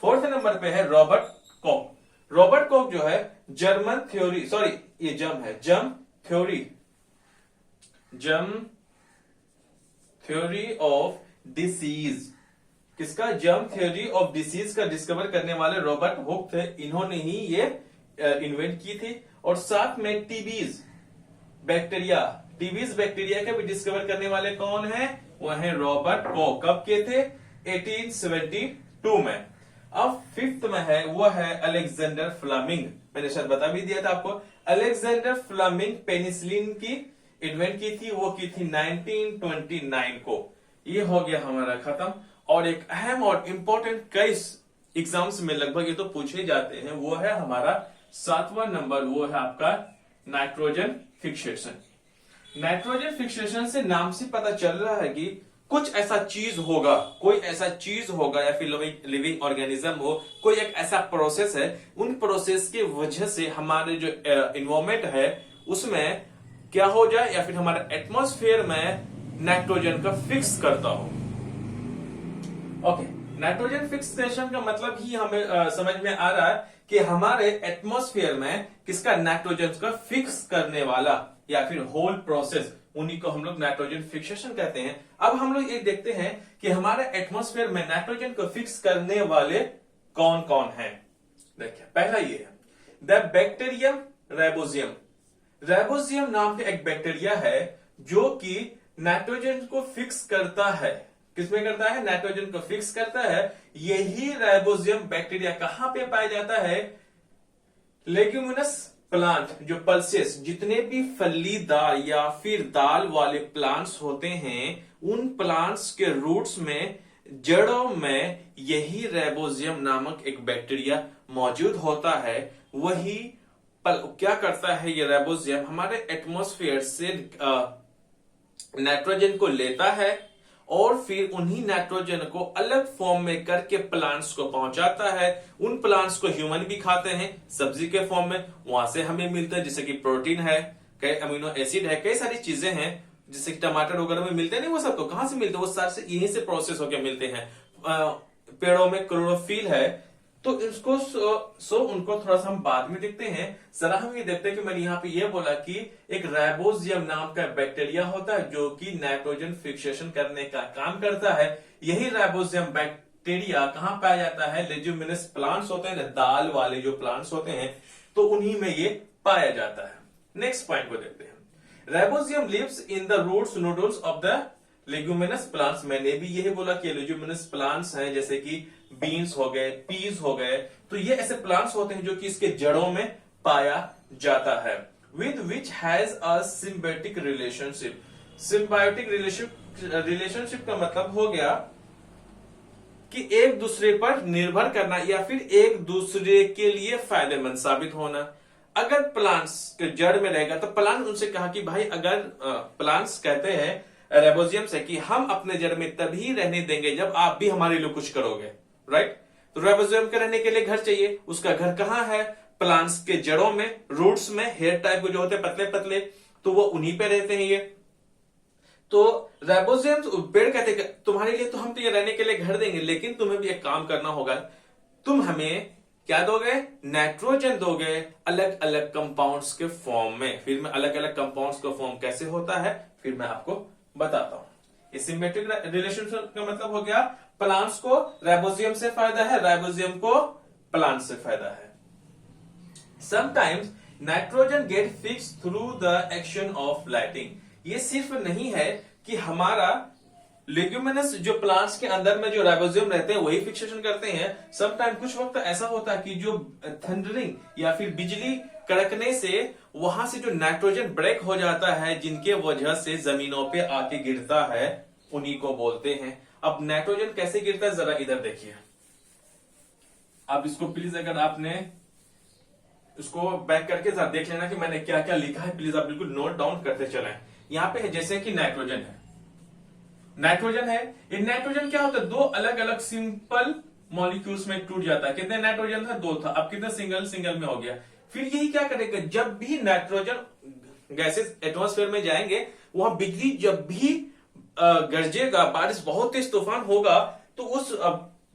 4th नंबर पे है रॉबर्ट कॉक। रॉबर्ट कॉक जो है जर्मन थ्योरी, सॉरी ये जर्म थ्योरी ऑफ डिसीज। किसका, जर्म थ्योरी ऑफ डिसीज का डिस्कवर करने वाले रॉबर्ट हुक थे। इन्होंने ही ये इन्वेंट की थी। और साथ में टीबीज बैक्टीरिया का भी डिस्कवर करने वाले कौन है, वो है रॉबर्ट कॉक। कब के थे, 1872 में। अब 5th में है, वो है अलेक्जेंडर फ्लेमिंग। मैंने शायद बता भी दिया था आपको। अलेक्जेंडर फ्लेमिंग पेनिसिलिन की इन्वेंट की थी, वो की थी 1929 को। ये हो गया हमारा खत्म। और एक अहम और इंपॉर्टेंट केस एग्जाम्स में लगभग ये तो पूछे जाते हैं, वो है हमारा 7वां नंबर, वो है आपका नाइट्रोजन फिक्सेशन। नाइट्रोजन फिक्सेशन से नाम से पता चल रहा है कि कुछ ऐसा चीज होगा, कोई ऐसा चीज होगा या फिर लिविंग ऑर्गेनिज्म हो, कोई एक ऐसा प्रोसेस है, उन प्रोसेस की वजह से हमारे जो एनवायरमेंट है उसमें क्या हो जाए, या फिर हमारे एटमॉस्फेयर में नाइट्रोजन का फिक्स करता हो। ओके, नाइट्रोजन फिक्सेशन का मतलब ही हमें समझ में आ रहा है कि हमारे एटमॉस्फेयर में किसका, नाइट्रोजन का फिक्स करने वाला या फिर होल प्रोसेस, उन्हीं को हम लोग नाइट्रोजन फिक्सेशन कहते हैं। अब हम लोग ये देखते हैं कि हमारे एटमॉस्फेयर में नाइट्रोजन को फिक्स करने वाले कौन कौन हैं। देखिए पहला ये है द बैक्टीरियम राइबोजियम। राइबोजियम नाम का एक बैक्टीरिया है जो कि नाइट्रोजन को फिक्स करता है। किसमें करता है, नाइट्रोजन को फिक्स करता है। यही राइबोजियम बैक्टीरिया कहां पे पाया जाता है, लेग्यूमिनस प्लांट, जो पल्सेस, जितने भी फलीदार या फिर दाल वाले प्लांट्स होते हैं, उन प्लांट्स के रूट्स में, जड़ों में यही राइबोजियम नामक एक बैक्टीरिया मौजूद होता है। वही क्या करता है, ये राइबोजियम हमारे एटमॉस्फेयर से नाइट्रोजन को लेता है और फिर उन्हीं नाइट्रोजन को अलग फॉर्म में करके प्लांट्स को पहुंचाता है। उन प्लांट्स को ह्यूमन भी खाते हैं सब्जी के फॉर्म में, वहां से हमें मिलता है, जैसे कि प्रोटीन है, कई अमीनो एसिड है, कई सारी चीजें हैं, जैसे कि टमाटर वगैरह में मिलते हैं। नहीं, वो सब तो कहां से मिलते हैं, वो सारे यहीं से प्रोसेस होकर मिलते हैं। पेड़ों में क्लोरोफिल है, तो इसको उनको थोड़ा सा हम बाद में देखते हैं। जरा हम ये देखते हैं कि मैंने यहाँ पे ये बोला कि एक राइबोजियम नाम का बैक्टीरिया होता है जो कि नाइट्रोजन फिक्सेशन करने का काम करता है। यही राइबोजियम बैक्टीरिया कहाँ पाया जाता है, लेग्यूमिनस प्लांट्स होते हैं ना, दाल वाले जो प्लांट्स होते हैं, तो उन्हीं में ये पाया जाता है। नेक्स्ट पॉइंट को देखते हैं। Rhizobium lives in the roots nodules of the leguminous plants. मैंने भी यही बोला कि लेग्यूमिनस प्लांट्स हैं, जैसे कि बीन्स हो गए, पीज हो गए, तो ये ऐसे प्लांट्स होते हैं जो कि इसके जड़ों में पाया जाता है। With which has a symbiotic relationship. Symbiotic relationship का मतलब हो गया कि एक दूसरे पर निर्भर करना या फिर एक दूसरे के लिए फायदेमंद साबित होना। अगर प्लांट्स के जड़ में रहेगा तो प्लांट उनसे कहा कि भाई, अगर प्लांट्स कहते हैं राइबोसोम से कि हम अपने जड़ में तभी रहने देंगे जब आप भी हमारे लिए कुछ करोगे, राइट। तो राइबोसोम के रहने के लिए घर चाहिए। उसका घर कहाँ है? प्लांट्स के जड़ों में, रूट्स में, हेयर टाइप के जो होते हैं पतले पतले, तो वो उन्हीं पे रहते हैं ये। तो राइबोसोम पेड़ कहते हैं तुम्हारे लिए तो हम तो ये रहने के लिए घर देंगे, लेकिन तुम्हें भी एक काम करना होगा। तुम हमें क्या दोगे? नाइट्रोजन दोगे, अलग अलग कंपाउंड्स के फॉर्म में। फिर मैं अलग अलग कंपाउंड्स का फॉर्म कैसे होता है फिर मैं आपको बताता हूं। सिमेट्रिक रिलेशनशिप का मतलब हो गया प्लांट्स को राइबोसोम से फायदा है, राइबोसोम को प्लांट से फायदा है। Sometimes nitrogen get fix through the action of lighting. ये सिर्फ नहीं है कि हमारा लेग्यूमिनस जो प्लांट्स के अंदर में जो राइबोसोम रहते हैं वही फिक्सेशन करते हैं। समटाइम कुछ वक्त ऐसा होता है कि जो थंडरिंग या फिर बिजली कड़कने से वहां से जो नाइट्रोजन ब्रेक हो जाता है, जिनके वजह से जमीनों पे आके गिरता है, उन्हीं को बोलते हैं। अब नाइट्रोजन कैसे गिरता है जरा इधर देखिए। आप इसको प्लीज, अगर आपने इसको बैक करके जरा देख लेना कि मैंने क्या क्या लिखा है, प्लीज आप बिल्कुल नोट डाउन करते चलें। यहां पे है जैसे कि नाइट्रोजन है, नाइट्रोजन है। ये नाइट्रोजन क्या होता है? दो अलग अलग सिंपल मॉलिक्यूल्स में टूट जाता है। कितने नाइट्रोजन था? दो था। अब कितने सिंगल सिंगल में हो गया। फिर यही क्या करेगा? जब भी नाइट्रोजन गैसेस एटमॉस्फेयर में जाएंगे, वहां बिजली जब भी गरजेगा, बारिश बहुत तेज तूफान होगा, तो उस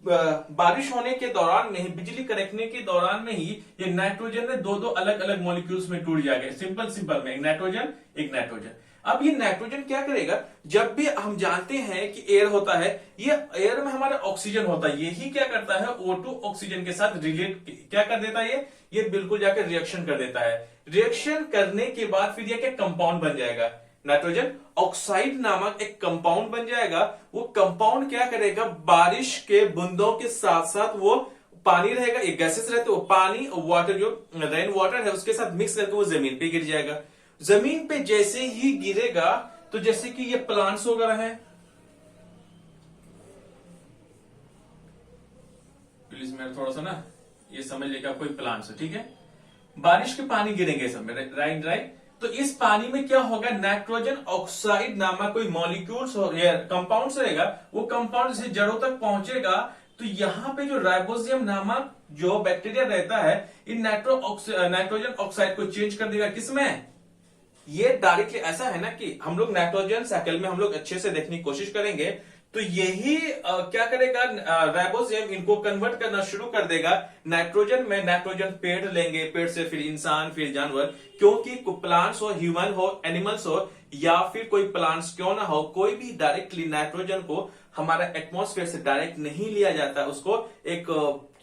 बारिश होने के दौरान में ही, बिजली कड़कने के दौरान में ही ये नाइट्रोजन ने दो दो अलग अलग मॉलिक्यूल्स में टूट जाएगा। सिंपल सिंपल में एक नाइट्रोजन एक नाइट्रोजन। अब ये नाइट्रोजन क्या करेगा? जब भी हम जानते हैं कि एयर होता है, ये एयर में हमारा ऑक्सीजन होता है, यही क्या करता है? O2 ऑक्सीजन के साथ रिलेट क्या कर देता है? ये बिल्कुल जाकर रिएक्शन कर देता है। रिएक्शन करने के बाद फिर ये क्या कंपाउंड बन जाएगा? नाइट्रोजन ऑक्साइड नामक एक कंपाउंड बन जाएगा। वो कंपाउंड क्या करेगा? बारिश के बूंदों के साथ साथ वो पानी रहेगा, ये गैसेस रहते, वो पानी वाटर जो रेन वाटर है उसके साथ मिक्स करके वो जमीन पे गिर जाएगा। जमीन पे जैसे ही गिरेगा, तो जैसे कि ये प्लांट्स वगैरह हैं, प्लीज मेरा थोड़ा सा ना ये समझ लेगा, कोई प्लांट्स है, ठीक है। बारिश के पानी गिरेंगे सब में, राइट राइट। तो इस पानी में क्या होगा? नाइट्रोजन ऑक्साइड नामक कोई मॉलिक्यूल्स कंपाउंड्स रहेगा, वो कंपाउंड से जड़ों तक पहुंचेगा। तो यहां पे जो राइबोसोम नामक जो बैक्टीरिया रहता है, इन नाइट्रोजन ऑक्साइड को चेंज कर देगा। किसमें? ये डायरेक्टली ऐसा है ना कि हम लोग नाइट्रोजन साइकिल में हम लोग अच्छे से देखने की कोशिश करेंगे, तो यही क्या करेगा? राइबोसोम इनको कन्वर्ट करना शुरू कर देगा नाइट्रोजन में। नाइट्रोजन पेड़ लेंगे, पेड़ से फिर इंसान, फिर जानवर, क्योंकि प्लांट्स हो, ह्यूमन हो, एनिमल्स हो, या फिर कोई प्लांट्स क्यों ना हो, कोई भी डायरेक्टली नाइट्रोजन को हमारा एटमॉस्फेयर से डायरेक्ट नहीं लिया जाता, उसको एक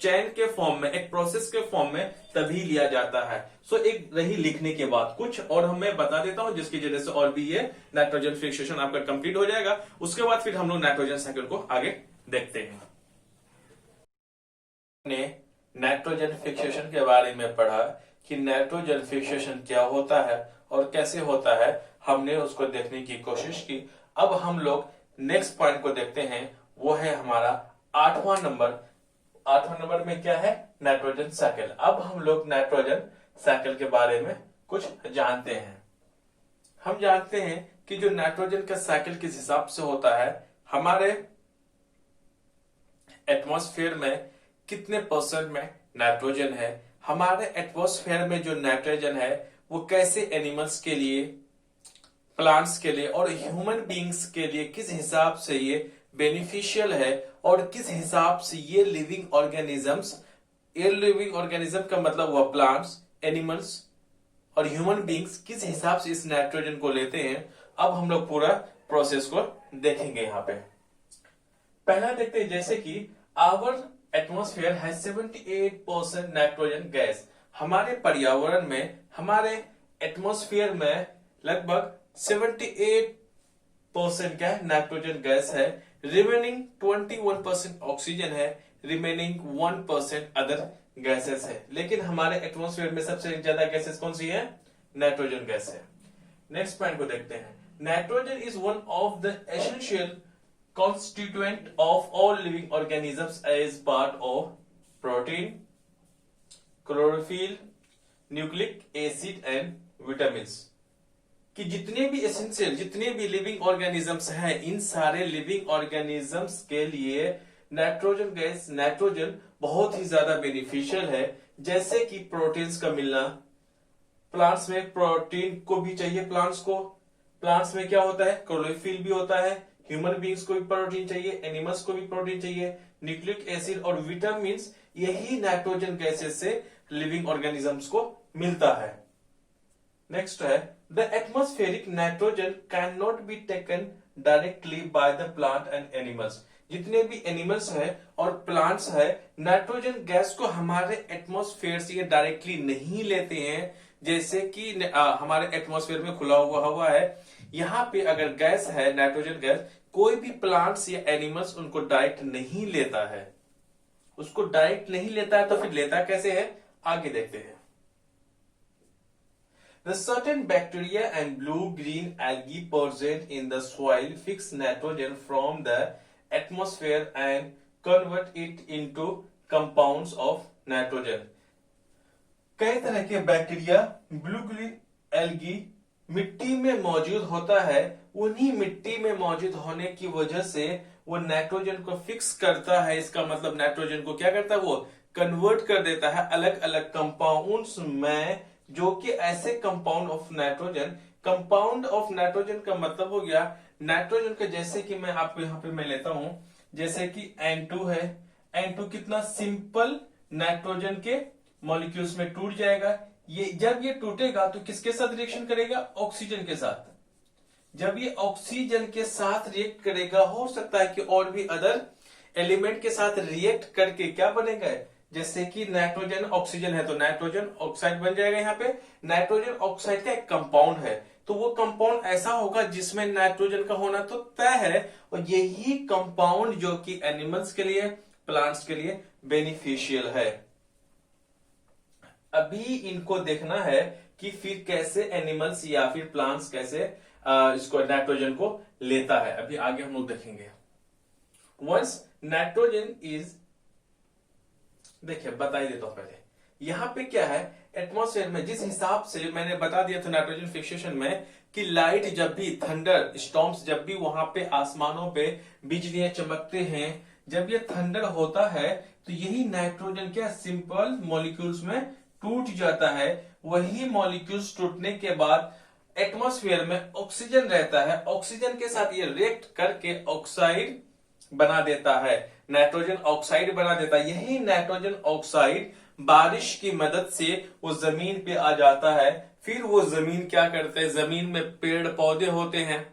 चैन के फॉर्म में, एक प्रोसेस के फॉर्म में तभी लिया जाता है। सो एक रही लिखने के बाद कुछ और हमें बता देता हूं, जिसकी वजह से और भी ये नाइट्रोजन फिक्सेशन आपका कंप्लीट हो जाएगा। उसके बाद फिर हम लोग नाइट्रोजन साइकिल को आगे देखते हैं। हमने नाइट्रोजन फिक्सेशन के बारे में पढ़ा कि नाइट्रोजन फिक्सेशन क्या होता है और कैसे होता है, हमने उसको देखने की कोशिश की। अब हम लोग नेक्स्ट पॉइंट को देखते हैं, वो है हमारा 8वां नंबर। 8वां नंबर में क्या है? Nitrogen cycle. अब हम लोग नाइट्रोजन साइकिल के बारे में कुछ जानते हैं। हम जानते हैं कि जो नाइट्रोजन का साइकिल किस हिसाब से होता है, हमारे एटमॉस्फेयर में कितने परसेंट में नाइट्रोजन है, हमारे एटमॉस्फेयर में जो नाइट्रोजन है वो कैसे एनिमल्स के लिए, प्लांट्स के लिए और ह्यूमन बीइंग्स के लिए किस हिसाब से ये बेनिफिशियल है, और किस हिसाब से ये लिविंग ऑर्गेनिजम्स, ये लिविंग ऑर्गेनिज्म का मतलब हुआ प्लांट्स, एनिमल्स और ह्यूमन बीइंग्स, किस हिसाब से इस नाइट्रोजन को लेते हैं। अब हम लोग पूरा प्रोसेस को देखेंगे। यहां पे पहला देखते हैं, जैसे कि आवर एटमॉस्फेयर है 78% नाइट्रोजन गैस। हमारे पर्यावरण में, हमारे एटमॉस्फेयर में लगभग 78% क्या है? नाइट्रोजन गैस है। रिमेनिंग 21% ऑक्सीजन है, रिमेनिंग 1% अदर गैसेस है। लेकिन हमारे एटमॉस्फेयर में सबसे ज्यादा गैसेस कौन सी है? नाइट्रोजन गैस है। नेक्स्ट पॉइंट को देखते हैं। Nitrogen is one of the essential constituent of all living organisms as part of protein, chlorophyll, nucleic acid and vitamins. कि जितने भी एसेंशियल, जितने भी लिविंग ऑर्गेनिजम्स हैं, इन सारे लिविंग ऑर्गेनिजम्स के लिए नाइट्रोजन गैस, नाइट्रोजन बहुत ही ज्यादा बेनिफिशियल है। जैसे कि प्रोटीन्स का मिलना, प्लांट्स में प्रोटीन को भी चाहिए, प्लांट्स में क्या होता है, क्लोरोफिल भी होता है, ह्यूमन बींग्स को भी प्रोटीन चाहिए, एनिमल्स को भी प्रोटीन चाहिए, न्यूक्लिक एसिड और विटामिन, यही नाइट्रोजन गैसेस से लिविंग ऑर्गेनिजम्स को मिलता है। नेक्स्ट है, the atmospheric nitrogen can not be taken directly by the plant and animals. जितने भी एनिमल्स है और प्लांट्स है, नाइट्रोजन गैस को हमारे एटमॉस्फेयर से ये डायरेक्टली नहीं लेते हैं। जैसे कि हमारे एटमॉस्फेयर में खुला हुआ हवा है, यहाँ पे अगर गैस है नाइट्रोजन गैस, कोई भी प्लांट्स या एनिमल्स उनको डायरेक्ट नहीं लेता है। उसको डायरेक्ट नहीं लेता है तो फिर लेता कैसे है, आगे देखते हैं। The certain bacteria and blue-green algae present in the soil fix nitrogen from the atmosphere and convert it into compounds of nitrogen. कई तरह के बैक्टीरिया, ब्लू ग्रीन एल्गी मिट्टी में मौजूद होता है। उन्हीं मिट्टी में मौजूद होने की वजह से वो नाइट्रोजन को फिक्स करता है। इसका मतलब नाइट्रोजन को क्या करता है, वो कन्वर्ट कर देता है अलग अलग कंपाउंड्स में, जो कि ऐसे compound of nitrogen. Compound of nitrogen का मतलब हो गया नाइट्रोजन का, जैसे कि मैं आपको यहाँ पे मैं लेता हूं, जैसे कि N2 है। N2 कितना सिंपल नाइट्रोजन के मॉलिक्यूल्स में टूट जाएगा। ये जब ये टूटेगा तो किसके साथ रिएक्शन करेगा, ऑक्सीजन के साथ। जब ये ऑक्सीजन के साथ रिएक्ट करेगा, हो सकता है कि और भी अदर एलिमेंट के साथ रिएक्ट करके क्या बनेगा, जैसे कि नाइट्रोजन ऑक्सीजन है तो नाइट्रोजन ऑक्साइड बन जाएगा। यहाँ पे नाइट्रोजन ऑक्साइड का एक कंपाउंड है, तो वो कंपाउंड ऐसा होगा जिसमें नाइट्रोजन का होना तो तय है, और यही कंपाउंड जो कि एनिमल्स के लिए, प्लांट्स के लिए बेनिफिशियल है। अभी इनको देखना है कि फिर कैसे एनिमल्स या फिर प्लांट्स कैसे इसको नाइट्रोजन को लेता है। अभी आगे हम लोग देखेंगे। वंस नाइट्रोजन इज, देखिए बता ही देता हूं पहले, यहां पे क्या है, एटमॉस्फेयर में जिस हिसाब से मैंने बता दिया था नाइट्रोजन फिक्सेशन में कि लाइट जब भी, थंडर स्टॉर्म्स जब भी वहां पे आसमानों पे बिजलियां चमकते हैं, जब ये थंडर होता है तो यही नाइट्रोजन क्या सिंपल मॉलिक्यूल्स में टूट जाता है। वही मॉलिक्यूल्स टूटने के बाद एटमॉस्फेयर में ऑक्सीजन रहता है, ऑक्सीजन के साथ ये रिएक्ट करके ऑक्साइड बना देता है, नाइट्रोजन ऑक्साइड बना देता है। यही नाइट्रोजन ऑक्साइड बारिश की मदद से वो जमीन पे आ जाता है। फिर वो जमीन क्या करते हैं, जमीन में पेड़ पौधे होते हैं,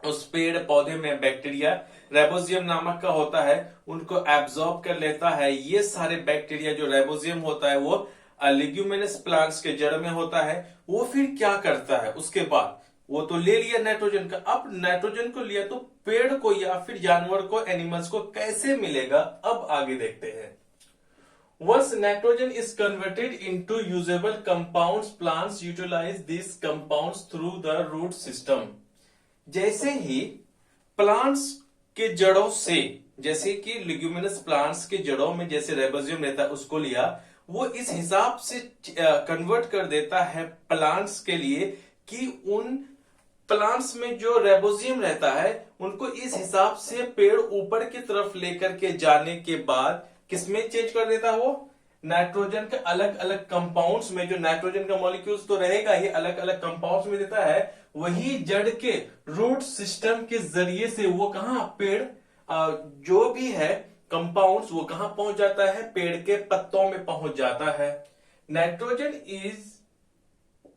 उस पेड़ पौधे में बैक्टीरिया राइबोसोम नामक का होता है, उनको एब्जॉर्ब कर लेता है। ये सारे बैक्टीरिया जो राइबोसोम होता है वो लिग्यूमिनस प्लांट्स के जड़ में होता है। वो फिर क्या करता है, उसके बाद वो तो ले लिया नाइट्रोजन का, अब नाइट्रोजन को लिया तो पेड़ को या फिर जानवर को, एनिमल्स को कैसे मिलेगा, अब आगे देखते हैं। Once nitrogen is converted into usable compounds, plants utilize these compounds through the root system. जैसे ही प्लांट्स के जड़ों से, जैसे कि लिग्यूमिनस प्लांट्स के जड़ों में जैसे राइबोसोम रहता है उसको लिया, वो इस हिसाब से कन्वर्ट कर देता है प्लांट्स के लिए कि उन प्लांट्स में जो राइबोसोम रहता है उनको इस हिसाब से पेड़ ऊपर की तरफ लेकर के जाने के बाद किसमें चेंज कर देता है, वो नाइट्रोजन के अलग अलग कंपाउंड्स में। जो नाइट्रोजन का मॉलिक्यूल्स तो रहेगा ही, अलग अलग कंपाउंड्स में देता है। वही जड़ के रूट सिस्टम के जरिए से वो कहां, पेड़ जो भी है कंपाउंड्स, वो कहां पहुंच जाता है, पेड़ के पत्तों में पहुंच जाता है। Nitrogen is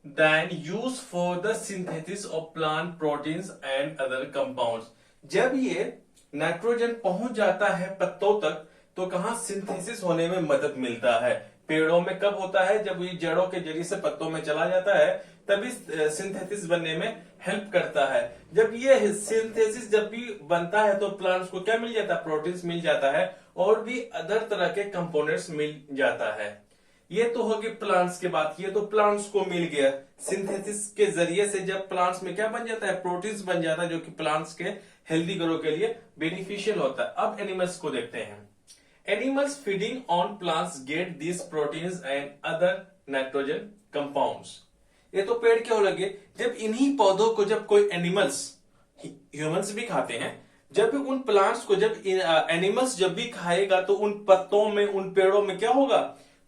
then used for the synthesis of plant proteins and other compounds. जब ये नाइट्रोजन पहुंच जाता है पत्तों तक तो कहां, सिंथेसिस होने में मदद मिलता है। पेड़ों में कब होता है, जब ये जड़ों के जरिए से पत्तों में चला जाता है, तभी सिंथेसिस बनने में हेल्प करता है। जब ये सिंथेसिस जब भी बनता है तो प्लांट्स को क्या मिल जाता है, प्रोटीन्स मिल जाता है, और भी अदर तरह के कंपोनेंट्स मिल जाता है। ये तो होगी प्लांट्स के बात, ये तो प्लांट्स को मिल गया। सिंथेसिस के जरिए से जब प्लांट्स में क्या बन जाता है, प्रोटीन्स बन जाता है, जो कि प्लांट्स के हेल्दी ग्रो के लिए बेनिफिशियल होता है। अब एनिमल्स को देखते हैं। Animals feeding on plants get this proteins and other nitrogen compounds. ये तो पेड़ क्यों लगे? जब इन्हीं पौधों को जब कोई एनिमल्स, ह्यूमंस भी खाते हैं, जब भी उन प्लांट्स को जब एनिमल्स जब भी खाएगा तो उन पत्तों में, उन पेड़ों में क्या होगा?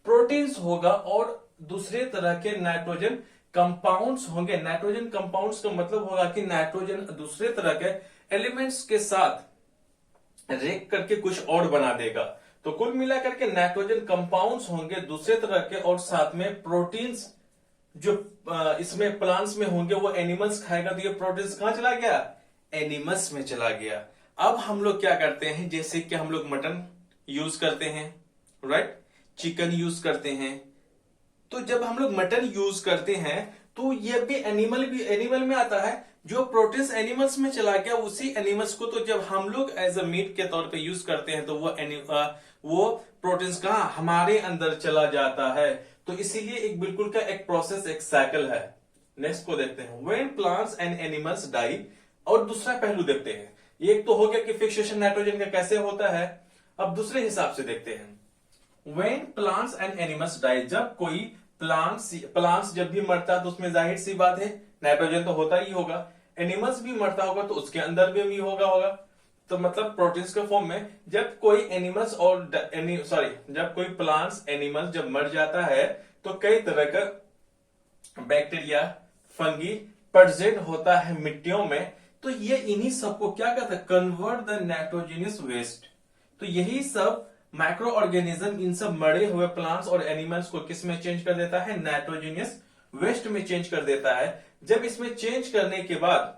प्रोटीन्स होगा और दूसरे तरह के नाइट्रोजन कंपाउंड्स होंगे। नाइट्रोजन कंपाउंड्स का मतलब होगा कि नाइट्रोजन दूसरे तरह के एलिमेंट्स के साथ रेक करके कुछ और बना देगा। तो कुल मिलाकर के नाइट्रोजन कंपाउंड्स होंगे दूसरे तरह के, और साथ में प्रोटीन्स जो इसमें प्लांट्स में होंगे वो एनिमल्स खाएगा। तो ये प्रोटीन्स कहां चला गया? एनिमल्स में चला गया। अब हम लोग क्या करते हैं, जैसे कि हम लोग मटन यूज करते हैं, राइट, चिकन यूज करते हैं। तो जब हम लोग मटन यूज करते हैं तो ये भी एनिमल में आता है। जो प्रोटीन्स एनिमल्स में चला गया, उसी एनिमल्स को तो जब हम लोग एज अ मीट के तौर पे यूज करते हैं तो वो प्रोटीन्स कहां? हमारे अंदर चला जाता है। तो इसीलिए एक बिल्कुल का एक प्रोसेस, एक साइकिल है। नेक्स्ट को देखते हैं, when plants and animals die. और दूसरा पहलू देखते हैं। एक तो हो गया कि फिक्सेशन नाइट्रोजन का कैसे होता है। अब दूसरे हिसाब से देखते हैं, when plants and animals die, जब कोई प्लांट्स जब भी मरता है तो उसमें जाहिर सी बात है नाइट्रोजन तो होता ही होगा। एनिमल्स भी मरता होगा तो उसके अंदर भी होगा। तो मतलब प्रोटीन्स के फॉर्म में जब कोई एनिमल्स और जब कोई प्लांट्स एनिमल्स जब मर जाता है तो कई तरह का बैक्टीरिया, फंगी प्रेजेंट होता है मिट्टियों में। तो ये इन्हीं सबको क्या कहता है? Convert the nitrogenous waste. तो यही सब माइक्रो ऑर्गेनिज्म इन सब मरे हुए प्लांट्स और एनिमल्स को किस में चेंज कर देता है? नाइट्रोजनियस वेस्ट में चेंज कर देता है। जब इसमें चेंज करने के बाद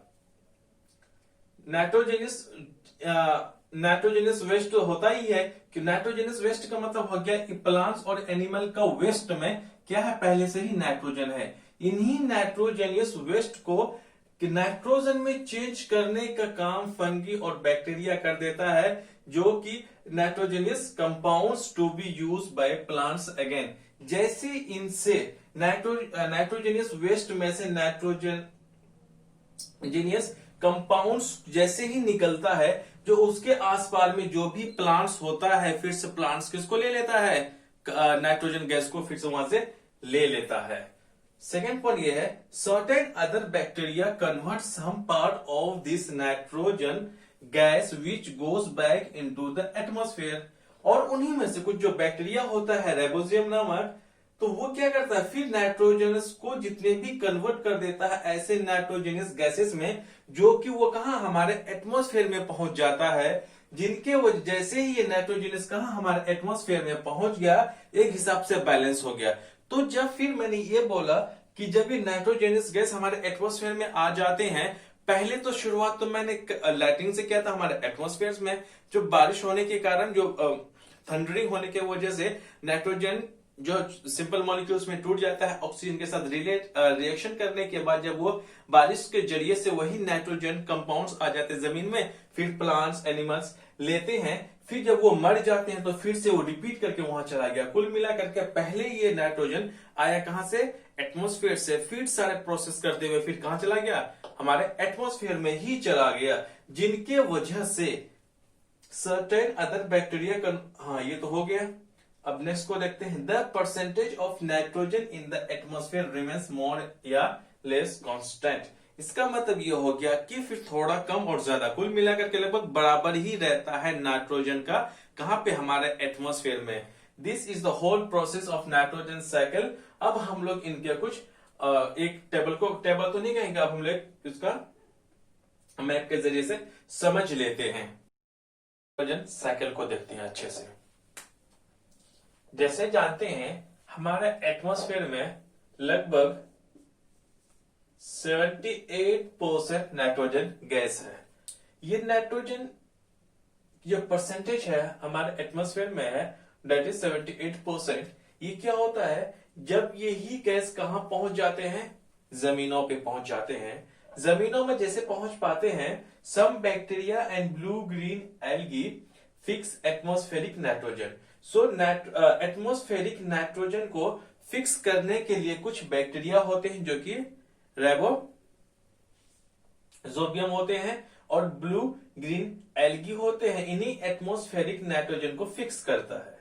नाइट्रोजनियस वेस्ट तो होता ही है कि नाइट्रोजनियस वेस्ट का मतलब हो गया कि प्लांट्स और एनिमल का वेस्ट में क्या है? पहले से ही नाइट्रोजन है। इन्हीं नाइट्रोजनियस वेस्ट को कि नाइट्रोजन में चेंज करने का काम फंगी और बैक्टीरिया कर देता है, जो कि nitrogenous compounds to be use by plants again. जैसे इनसे नाइट्रोजनियस वेस्ट में से नाइट्रोजनियस कंपाउंड्स जैसे ही निकलता है, जो उसके आसपास में जो भी प्लांट्स होता है, फिर से प्लांट्स किसको ले लेता है? नाइट्रोजन गैस को फिर से वहां से ले लेता है। सेकेंड पॉइंट ये है, certain other bacteria convert some part of this nitrogen gas which goes back into the atmosphere. और उन्हीं में से कुछ जो बैक्टीरिया होता है राइबोसोम नामक, तो वो क्या करता है? फिर नाइट्रोजनस को जितने भी कन्वर्ट कर देता है ऐसे नाइट्रोजनस गैसेस में, जो कि वो कहां? हमारे एटमॉस्फेयर में पहुंच जाता है। जिनके वजह जैसे ही ये नाइट्रोजनस कहां? हमारे एटमॉस्फेयर में पहुंच गया, एक हिसाब से बैलेंस हो गया। तो जब फिर मैंने ये बोला कि जब ये नाइट्रोजनस गैस हमारे एटमॉस्फेयर में आ जाते हैं, पहले तो शुरुआत तो मैंने लाइटिंग से किया था हमारे एटमॉस्फेयर में। जो बारिश होने के कारण, जो थंडरिंग होने की वजह से नाइट्रोजन जो सिंपल मॉलिक्यूल्स में टूट जाता है, ऑक्सीजन के साथ रिएक्शन करने के बाद जब वो बारिश के जरिए से वही नाइट्रोजन कंपाउंड्स आ जाते हैं जमीन में, फिर प्लांट्स एनिमल्स लेते हैं। फिर जब वो मर जाते हैं तो फिर से वो रिपीट करके वहां चला गया। कुल मिला करके पहले ये नाइट्रोजन आया कहां से? एटमॉस्फेयर से। फिर सारे प्रोसेस करते हुए फिर कहां चला गया? हमारे एटमॉस्फेयर में ही चला गया, जिनके वजह से सर्टेन अदर बैक्टीरिया हाँ, ये तो हो गया। अब नेक्स्ट को देखते हैं, the percentage of nitrogen in the atmosphere remains more या लेस कांस्टेंट। इसका मतलब ये हो गया कि फिर थोड़ा कम और ज्यादा, कुल मिलाकर के लगभग बराबर ही रहता है नाइट्रोजन का। कहां पे? हमारे एटमॉस्फेयर में। This is the whole process of nitrogen cycle. अब हम लोग इनके कुछ एक टेबल तो नहीं कहेंगे, अब हम लोग इसका मैप के जरिए से समझ लेते हैं। नाइट्रोजन साइकिल को देखते हैं अच्छे से। जैसे जानते हैं हमारे एटमॉस्फेयर में लगभग 78% नाइट्रोजन गैस है। ये नाइट्रोजन जो परसेंटेज है हमारे एटमॉस्फेयर में है, दैट इज 78%। ये क्या होता है? जब यही गैस कहां पहुंच जाते हैं? जमीनों पे पहुंच जाते हैं। जमीनों में जैसे पहुंच पाते हैं, some bacteria and blue green algae fix atmospheric nitrogen. So atmospheric nitrogen को फिक्स करने के लिए कुछ बैक्टीरिया होते हैं जो कि राइबोसोबियम होते हैं और ब्लू ग्रीन एल्गी होते हैं। इन्हीं एटमॉस्फेरिक नाइट्रोजन को फिक्स करता है।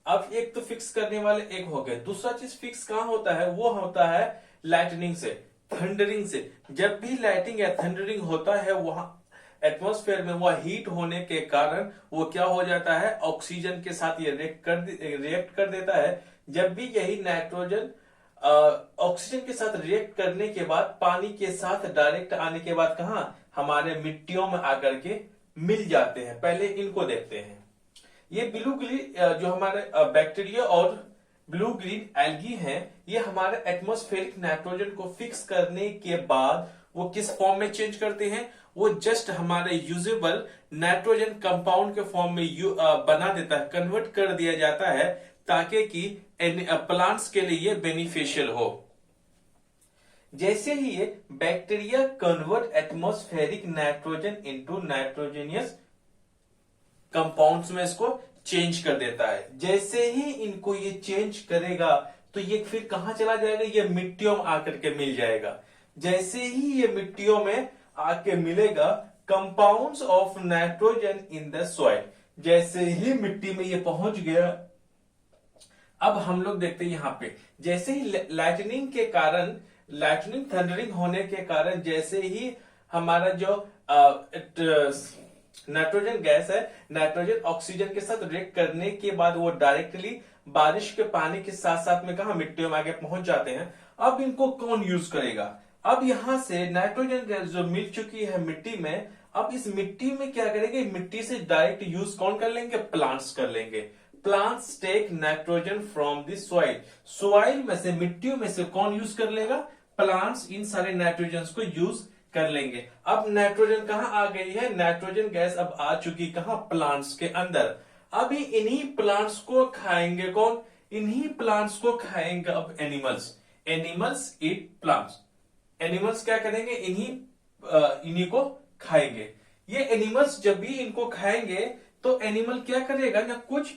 अब एक तो फिक्स करने वाले एक हो गए, दूसरा चीज फिक्स कहां होता है? वो होता है लाइटनिंग से, थंडरिंग से। जब भी लाइटिंग या थंडरिंग होता है वहां एटमॉस्फेयर में वह हीट होने के कारण वो क्या हो जाता है, ऑक्सीजन के साथ ये रिएक्ट कर देता है। जब भी यही नाइट्रोजन ऑक्सीजन के साथ रिएक्ट करने के बाद पानी के साथ डायरेक्ट आने के बाद कहा हमारे मिट्टियों में आकर के मिल जाते हैं। पहले इनको देखते हैं। ये ब्लू ग्रीन जो हमारे बैक्टीरिया और ब्लू ग्रीन एल्गी हैं, ये हमारे एटमॉस्फेरिक नाइट्रोजन को फिक्स करने के बाद वो किस फॉर्म में चेंज करते हैं, वो जस्ट हमारे यूजेबल नाइट्रोजन कंपाउंड के फॉर्म में बना देता है, कन्वर्ट कर दिया जाता है, ताकि कि प्लांट्स के लिए बेनिफिशियल हो। जैसे ही ये bacteria convert atmospheric nitrogen into nitrogenous compounds में इसको चेंज कर देता है। जैसे ही इनको ये चेंज करेगा तो ये फिर कहां चला जाएगा, ये मिट्टियों में आकर के मिल जाएगा। जैसे ही ये मिट्टियों में आके मिलेगा, compounds of nitrogen in the soil, जैसे ही मिट्टी में ये पहुंच गया। अब हम लोग देखते हैं यहां पे, जैसे ही लाइटनिंग के कारण, लाइटनिंग थंडरिंग होने के कारण, जैसे ही हमारा जो नाइट्रोजन गैस है, नाइट्रोजन ऑक्सीजन के साथ रिएक्ट करने के बाद वो डायरेक्टली बारिश के पानी के साथ साथ में कहा मिट्टियों में आगे पहुंच जाते हैं। अब इनको कौन यूज करेगा, अब यहां से नाइट्रोजन गैस जो मिल चुकी है मिट्टी में, अब इस मिट्टी में क्या करेंगे, मिट्टी से डायरेक्ट यूज कौन कर लेंगे, प्लांट्स कर लेंगे। Plants take nitrogen from the soil, soil में से, मिट्टियों में से कौन यूज कर लेगा, प्लांट्स इन सारे नाइट्रोजन को यूज कर लेंगे। अब नाइट्रोजन कहां आ गई है, नाइट्रोजन गैस अब आ चुकी कहां, प्लांट्स के अंदर। अभी इन्हीं प्लांट्स को खाएंगे कौन, इन्हीं प्लांट्स को खाएंगे अब animals. Animals eat plants, animals क्या करेंगे, इन्हीं को खाएंगे। ये एनिमल्स जब भी इनको खाएंगे तो एनिमल क्या करेगा ना, कुछ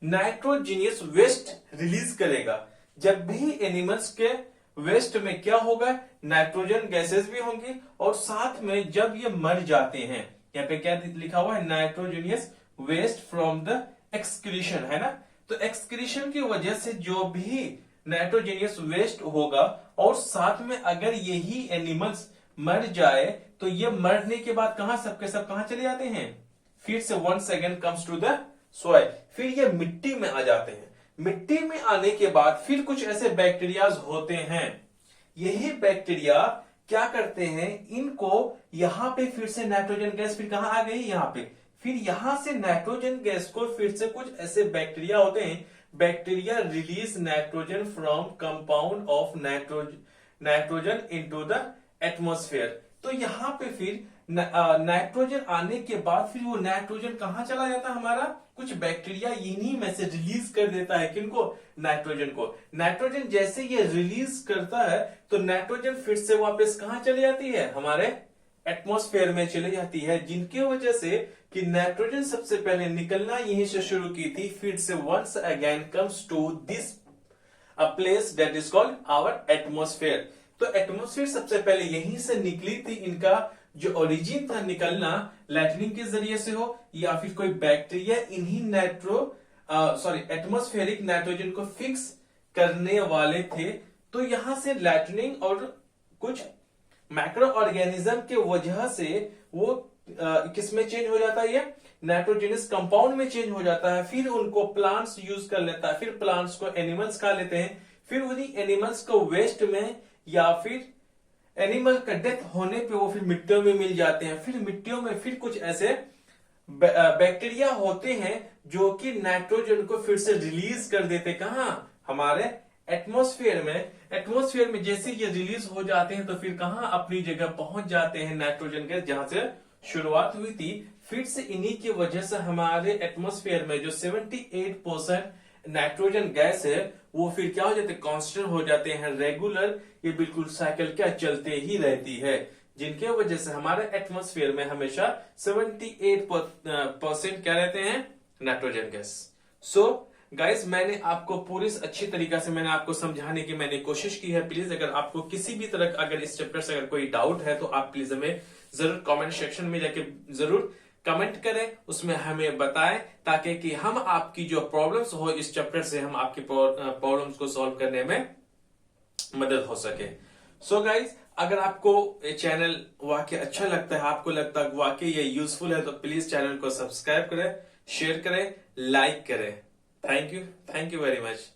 नाइट्रोजीनियस वेस्ट रिलीज करेगा। जब भी एनिमल्स के वेस्ट में क्या होगा, नाइट्रोजन गैसेस भी होंगी, और साथ में जब ये मर जाते हैं, यहाँ पे क्या लिखा हुआ है, nitrogenous waste from the excretion, है ना। तो एक्सक्रीशन की वजह से जो भी नाइट्रोजीनियस वेस्ट होगा, और साथ में अगर यही एनिमल्स मर जाए तो ये मरने के बाद कहां सबके सब कहां चले जाते हैं, फिर से once again comes to the soil, फिर ये मिट्टी में आ जाते हैं। मिट्टी में आने के बाद फिर कुछ ऐसे बैक्टीरियाज होते हैं, यही बैक्टीरिया क्या करते हैं, इनको यहां पे फिर से नाइट्रोजन गैस फिर कहां आ गई, यहां पे, फिर यहां से नाइट्रोजन गैस को फिर से कुछ ऐसे बैक्टीरिया होते हैं, bacteria release nitrogen from compound of nitrogen into the atmosphere. तो यहां पे फिर नाइट्रोजन आने के बाद फिर वो नाइट्रोजन कहां चला जाता है, हमारा कुछ बैक्टीरिया इन्हीं में से रिलीज कर देता है, किनको, नाइट्रोजन को। नाइट्रोजन जैसे ये रिलीज करता है तो नाइट्रोजन फिर से वापस कहां चली जाती है, हमारे एटमॉस्फेयर में चली जाती है, जिनकी वजह से कि नाइट्रोजन सबसे पहले निकलना यहीं से शुरू की थी, फिर से once again comes to this a place that is called our atmosphere. तो एटमॉस्फेयर सबसे पहले यहीं से निकली थी, इनका जो ओरिजिन था निकलना लाइटनिंग के जरिए से हो, या फिर कोई बैक्टीरिया इन्हीं एटमॉस्फेरिक नाइट्रोजन को फिक्स करने वाले थे। तो यहां से लाइटनिंग और कुछ माइक्रो ऑर्गेनिज्म के वजह से वो किसमें चेंज हो जाता है, ये नाइट्रोजनस कंपाउंड में चेंज हो जाता है। फिर उनको प्लांट्स यूज कर लेता है, फिर प्लांट्स को एनिमल्स खा लेते हैं, फिर उन्हीं एनिमल्स को वेस्ट में या फिर एनिमल का डेथ होने पे वो फिर मिट्टियों में मिल जाते हैं। फिर मिट्टियों में फिर कुछ ऐसे बैक्टीरिया होते हैं जो कि नाइट्रोजन को फिर से रिलीज कर देते, कहां, हमारे एटमॉस्फेयर में। एटमॉस्फेयर में जैसे ये रिलीज हो जाते हैं तो फिर कहां अपनी जगह पहुंच जाते हैं नाइट्रोजन गैस, जहां से शुरुआत हुई थी। फिर से इन्हीं की वजह से हमारे एटमॉस्फेयर में जो 78% नाइट्रोजन गैस है वो फिर क्या हो जाते हैं, कांस्टेंट हो जाते हैं, रेगुलर, ये बिल्कुल साइकिल क्या चलते ही रहती है, जिनके वजह से हमारे एटमॉस्फेयर में हमेशा 78% क्या रहते हैं, नाइट्रोजन गैस। सो गाइस, मैंने आपको पूरी अच्छी तरीका से मैंने आपको समझाने की मैंने कोशिश की है। प्लीज अगर आपको किसी भी तरह अगर इस चैप्टर से अगर कोई डाउट है तो आप प्लीज हमें जरूर कमेंट सेक्शन में जाके जरूर कमेंट करें, उसमें हमें बताएं, ताकि कि हम आपकी जो प्रॉब्लम्स हो इस चैप्टर से हम आपकी प्रॉब्लम्स को सॉल्व करने में मदद हो सके। सो गाइज, अगर आपको ये चैनल वाकई अच्छा लगता है, आपको लगता है वाकई ये यूजफुल है, तो प्लीज चैनल को सब्सक्राइब करें, शेयर करें, लाइक करें। Thank you very much.